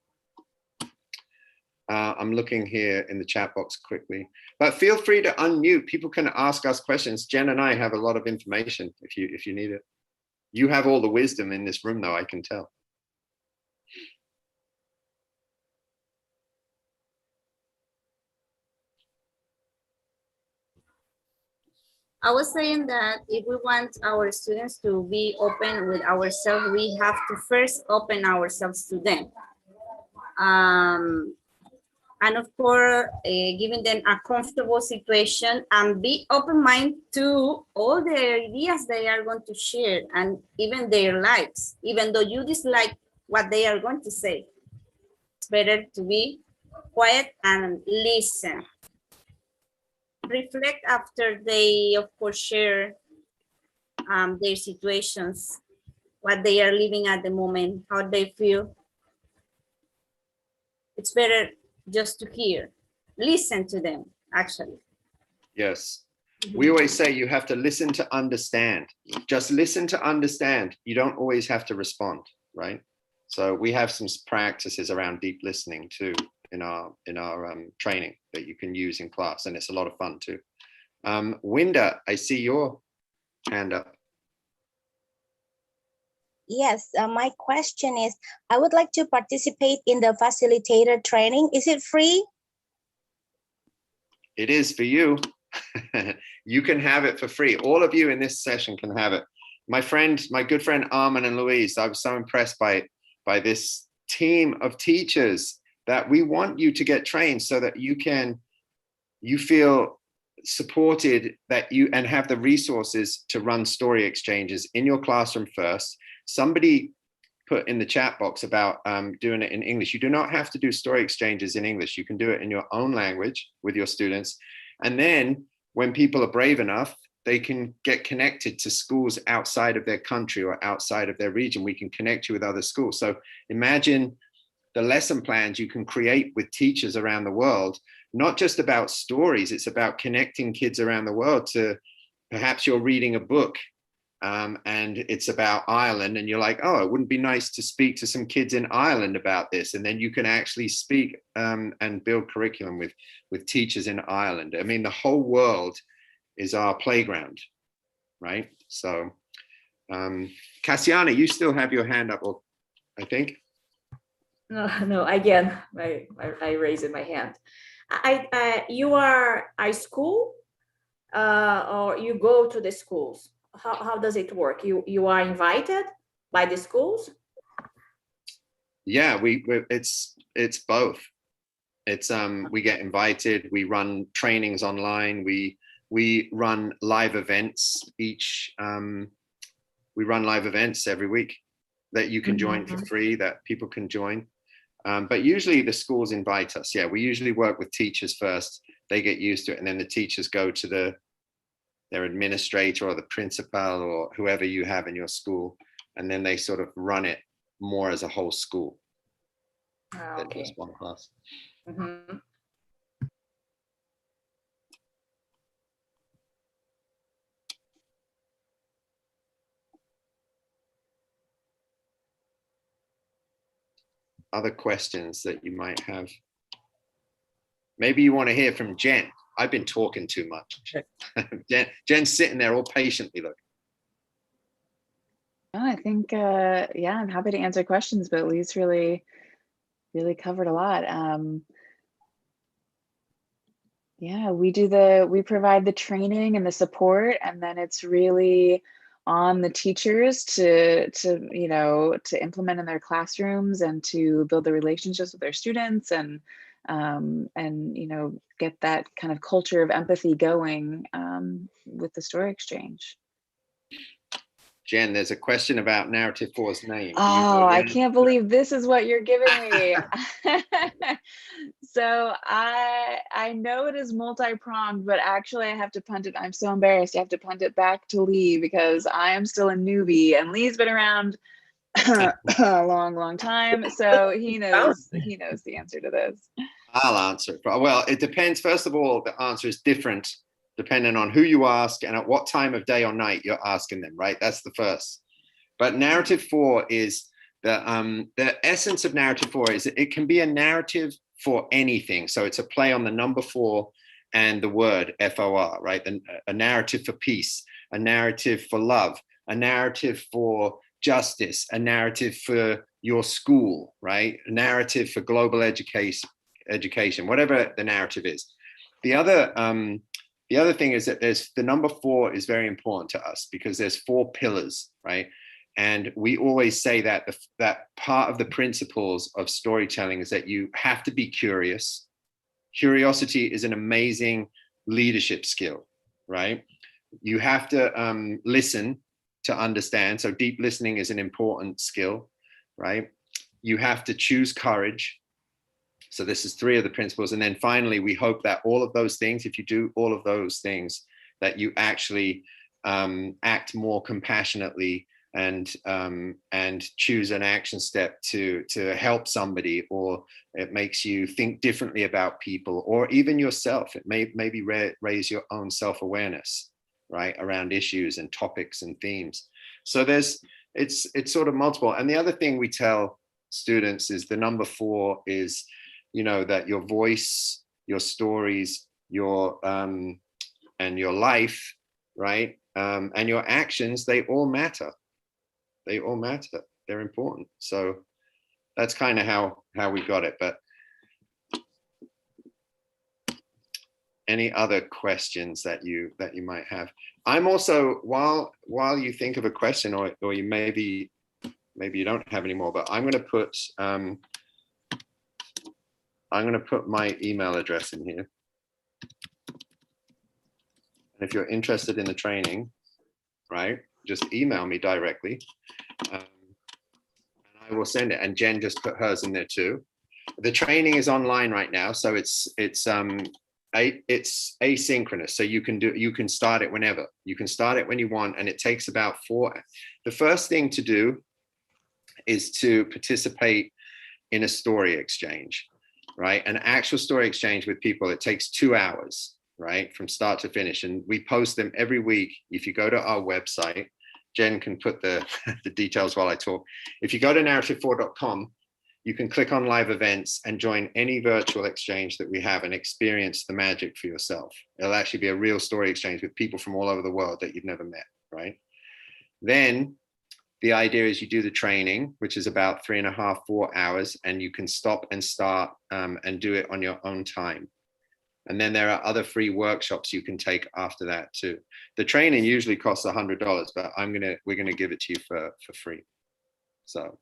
I'm looking here in the chat box quickly, but feel free to unmute. People can ask us questions. Jen and I have a lot of information if you need it. You have all the wisdom in this room though, I can tell. I was saying that if we want our students to be open with ourselves, we have to first open ourselves to them. And of course, giving them a comfortable situation and be open-minded to all the ideas they are going to share and even their likes, even though you dislike what they are going to say. It's better to be quiet and listen. Reflect after they, of course, share their situations, what they are living at the moment, how they feel. It's better just to hear, listen to them, actually. Yes. We always say you have to listen to understand. Just listen to understand. You don't always have to respond, right? So we have some practices around deep listening too in our training that you can use in class, and it's a lot of fun too. Winda, I see your hand up. Yes, my question is, I would like to participate in the facilitator training. Is it free? It is for you. You can have it for free. All of you in this session can have it. My good friend Armin and Louise, I was so impressed by this team of teachers that we want you to get trained so that you feel supported, that you and have the resources to run story exchanges in your classroom first. Somebody put in the chat box about doing it in English. You do not have to do story exchanges in English. You can do it in your own language with your students. And then when people are brave enough, they can get connected to schools outside of their country or outside of their region. We can connect you with other schools. So imagine the lesson plans you can create with teachers around the world, not just about stories. It's about connecting kids around the world to, perhaps you're reading a book and it's about Ireland, and you're like, oh, it wouldn't be nice to speak to some kids in Ireland about this. And then you can actually speak and build curriculum with teachers in Ireland. I mean, the whole world is our playground, right? So, Cassiana, you still have your hand up, I think. No, again, I raised my hand. You are a school or you go to the schools? How does it work? You are invited by the schools? Yeah, it's both. It's we get invited. We run trainings online. We run live events we run live events every week that you can join for free, that people can join. But usually the schools invite us. Yeah, we usually work with teachers first. They get used to it, and then the teachers go to their administrator or the principal or whoever you have in your school, and then they sort of run it more as a whole school than just one class. Other questions that you might have? Maybe you want to hear from Jen. I've been talking too much. Jen's sitting there all patiently looking. Oh, I think, yeah, I'm happy to answer questions, but Lee's really covered a lot. Yeah, we provide the training and the support, and then it's really on the teachers to implement in their classrooms and to build the relationships with their students and get that kind of culture of empathy going with the story exchange. Jen, there's a question about narrative 4's name. Oh, I can't believe this is what you're giving me. So I know it is multi-pronged, but actually I have to punt it. I'm so embarrassed. I have to punt it back to Lee because I am still a newbie and Lee's been around a long time. So he knows the answer to this. I'll answer it. Well, it depends. First of all, the answer is different depending on who you ask and at what time of day or night you're asking them, right? That's the first. But narrative 4 is the essence of narrative 4 is it can be a narrative for anything. So it's a play on the number 4 and the word FOR, right? A narrative for peace, a narrative for love, a narrative for justice, a narrative for your school, right? A narrative for global education, whatever the narrative is. The other thing is that there's the number 4 is very important to us because there's 4 pillars, right? And we always say that that part of the principles of storytelling is that you have to be curious. Curiosity is an amazing leadership skill, right? You have to listen to understand. So deep listening is an important skill, right? You have to choose courage. So this is 3 of the principles. And then finally, we hope that all of those things, if you do all of those things, that you actually act more compassionately and choose an action step to help somebody, or it makes you think differently about people, or even yourself. It may maybe raise your own self-awareness, right, around issues and topics and themes. So it's sort of multiple. And the other thing we tell students is the number 4 is, that your voice, your stories, your and your life, right, and your actions, they all matter. They all matter. They're important. So that's kind of how we got it. But any other questions that you might have? I'm also, while you think of a question, or you maybe you don't have any more, but I'm going to put my email address in here. And if you're interested in the training, right, just email me directly. And I will send it. And Jen just put hers in there too. The training is online right now, so it's asynchronous. So you can start it whenever. You can start it when you want, and it takes about 4. The first thing to do is to participate in a story exchange, right? An actual story exchange with people. It takes 2 hours, right, from start to finish, and we post them every week. If you go to our website, Jen can put the details while I talk. If you go to narrative4.com, you can click on live events and join any virtual exchange that we have and experience the magic for yourself. It'll actually be a real story exchange with people from all over the world that you've never met, right? Then the idea is you do the training, which is about 3.5, 4 hours, and you can stop and start and do it on your own time. And then there are other free workshops you can take after that too. The training usually costs $100, but we're gonna give it to you for free. So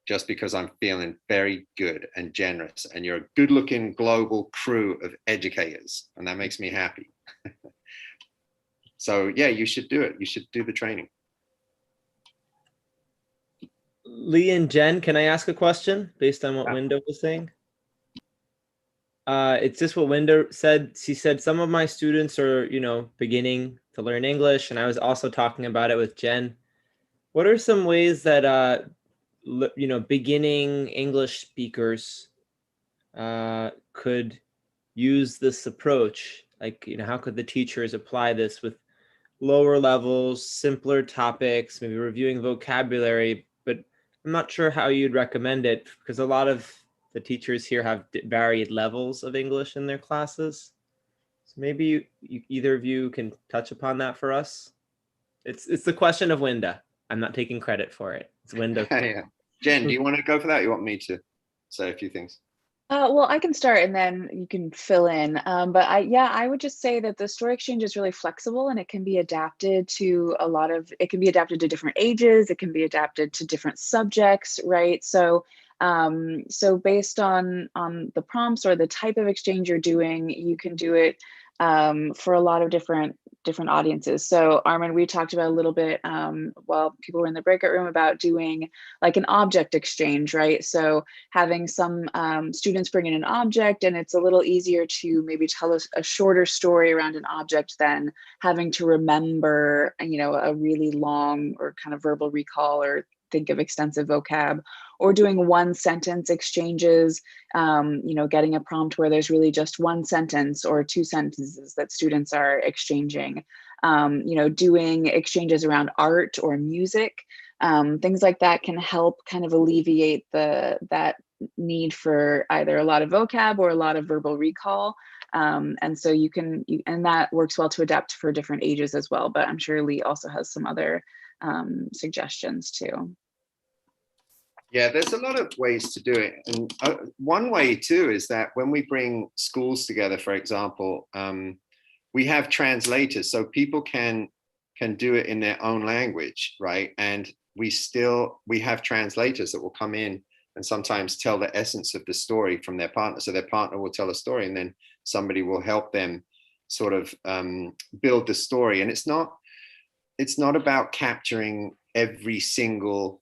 just because I'm feeling very good and generous, and you're a good-looking global crew of educators, and that makes me happy. So yeah, you should do it. You should do the training. Lee and Jen, can I ask a question based on what Winda was saying? It's just what Winda said. She said, some of my students are, beginning to learn English. And I was also talking about it with Jen. What are some ways that, beginning English speakers could use this approach? Like, how could the teachers apply this with lower levels, simpler topics, maybe reviewing vocabulary? But I'm not sure how you'd recommend it, because a lot of the teachers here have varied levels of English in their classes. So maybe either of you can touch upon that for us. It's the question of Winda. I'm not taking credit for it. It's Winda. Yeah. Jen, do you want to go for that? Or you want me to say a few things? Well, I can start and then you can fill in. But I would just say that the story exchange is really flexible, and it can be adapted to it can be adapted to different ages. It can be adapted to different subjects, right? So based on the prompts or the type of exchange you're doing, you can do it for a lot of different different audiences. So Armin, we talked about a little bit while people were in the breakout room about doing like an object exchange, right? So having some students bring in an object, and it's a little easier to maybe tell us a shorter story around an object than having to remember, you know, a really long or kind of verbal recall or think of extensive vocab, or doing one sentence exchanges, you know, getting a prompt where there's really just one sentence or two sentences that students are exchanging, you know, doing exchanges around art or music, things like that can help kind of alleviate that need for either a lot of vocab or a lot of verbal recall. And so and that works well to adapt for different ages as well, but I'm sure Lee also has some other suggestions too. Yeah, there's a lot of ways to do it. And one way too is that when we bring schools together, for example, we have translators, so people can do it in their own language, right? And we have translators that will come in and sometimes tell the essence of the story from their partner. So their partner will tell a story, and then somebody will help them sort of build the story. And it's not about capturing every single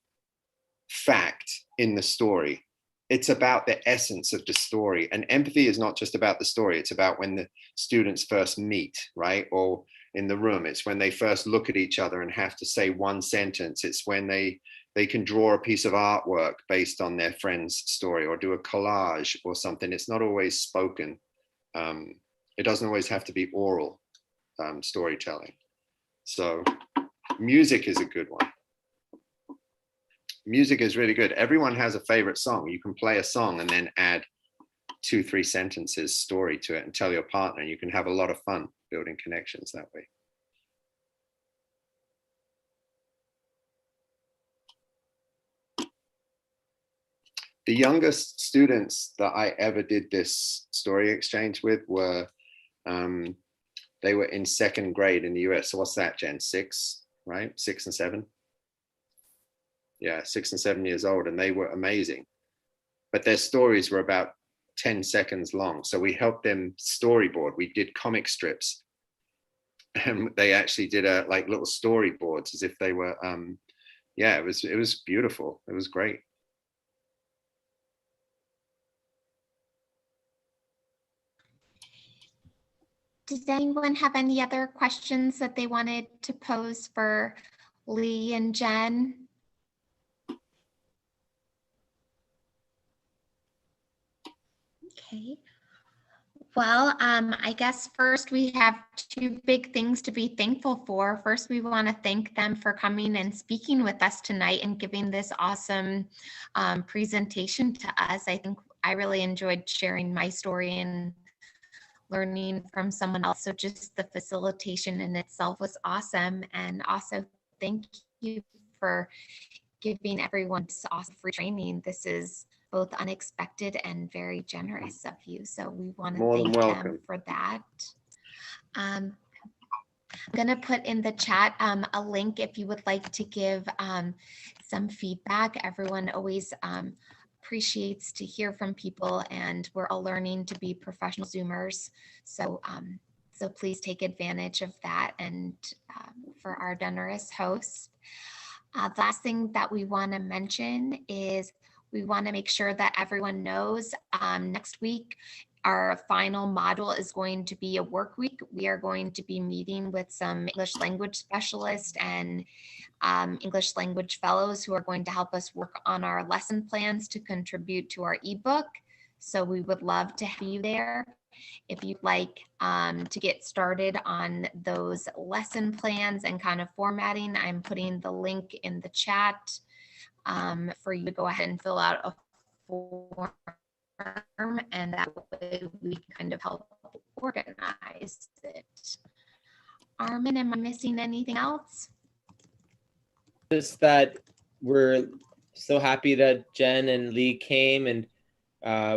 fact in the story. It's about the essence of the story. And empathy is not just about the story. It's about when the students first meet, right? Or in the room, it's when they first look at each other and have to say one sentence. It's when they can draw a piece of artwork based on their friend's story, or do a collage or something. It's not always spoken. It doesn't always have to be oral storytelling. So music is a good one. Music is really good. Everyone has a favorite song. You can play a song and then add 2-3 sentences story to it and tell your partner. You can have a lot of fun building connections that way. The youngest students that I ever did this story exchange with were, they were in 2nd grade in the US. So what's that, Jen? 6, right? 6 and 7? Yeah, 6 and 7 years old, and they were amazing. But their stories were about 10 seconds long. So we helped them storyboard. We did comic strips. And they actually did like little storyboards as if they were, yeah, it was beautiful. It was great. Does anyone have any other questions that they wanted to pose for Lee and Jen? Okay. Well, I guess first we have 2 big things to be thankful for. First, we want to thank them for coming and speaking with us tonight and giving this awesome presentation to us. I think I really enjoyed sharing my story and learning from someone else. So just the facilitation in itself was awesome. And also thank you for giving everyone this awesome free training. This is both unexpected and very generous of you. So we want to thank them for that. I'm going to put in the chat a link if you would like to give some feedback. Everyone always appreciates to hear from people, and we're all learning to be professional Zoomers. So so please take advantage of that, and for our generous hosts. The last thing that we want to mention is we want to make sure that everyone knows next week our final module is going to be a work week. We are going to be meeting with some English language specialists and English language fellows who are going to help us work on our lesson plans to contribute to our ebook. So we would love to have you there. If you'd like to get started on those lesson plans and kind of formatting, I'm putting the link in the chat for you to go ahead and fill out a form, and that way we kind of help organize it. Armin, am I missing anything else? Just that we're so happy that Jen and Lee came, and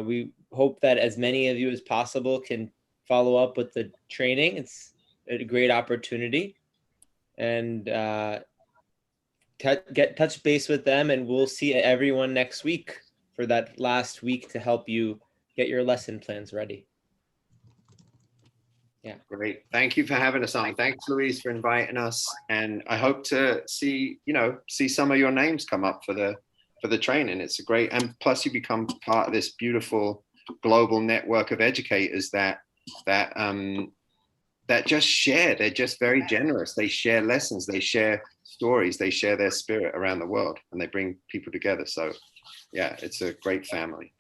we hope that as many of you as possible can follow up with the training. It's a great opportunity, and touch base with them, and we'll see everyone next week for that last week to help you get your lesson plans ready. Yeah. Great. Thank you for having us on. Thanks, Louise, for inviting us. And I hope to see some of your names come up for the training. It's a great, and plus you become part of this beautiful global network of educators that just share. They're just very generous. They share lessons, they share stories, they share their spirit around the world, and they bring people together. So yeah, it's a great family.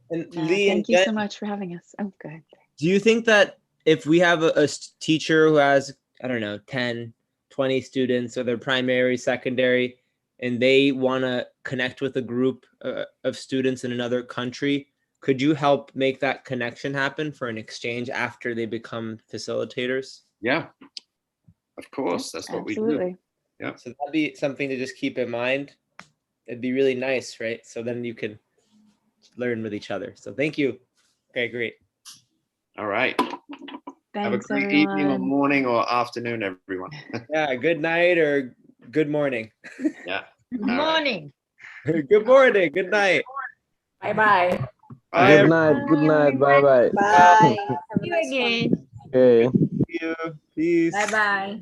And Lee, thank you so much for having us. Oh, go ahead. Do you think that if we have a teacher who has, I don't know, 10, 20 students, or they're primary, secondary, and they want to connect with a group of students in another country, could you help make that connection happen for an exchange after they become facilitators? Yeah, of course. That's what we do. Yeah. So that'd be something to just keep in mind. It'd be really nice, right? So then you can learn with each other. So thank you. Okay, great. All right. Thanks, have a great everyone. evening or morning or afternoon, everyone. Yeah, good night or good morning. Yeah. Good morning. Good morning. Good night. Bye-bye. Bye. Good night. Good night. Bye bye. Bye. See you again. Okay. Thank you. Peace. Bye-bye.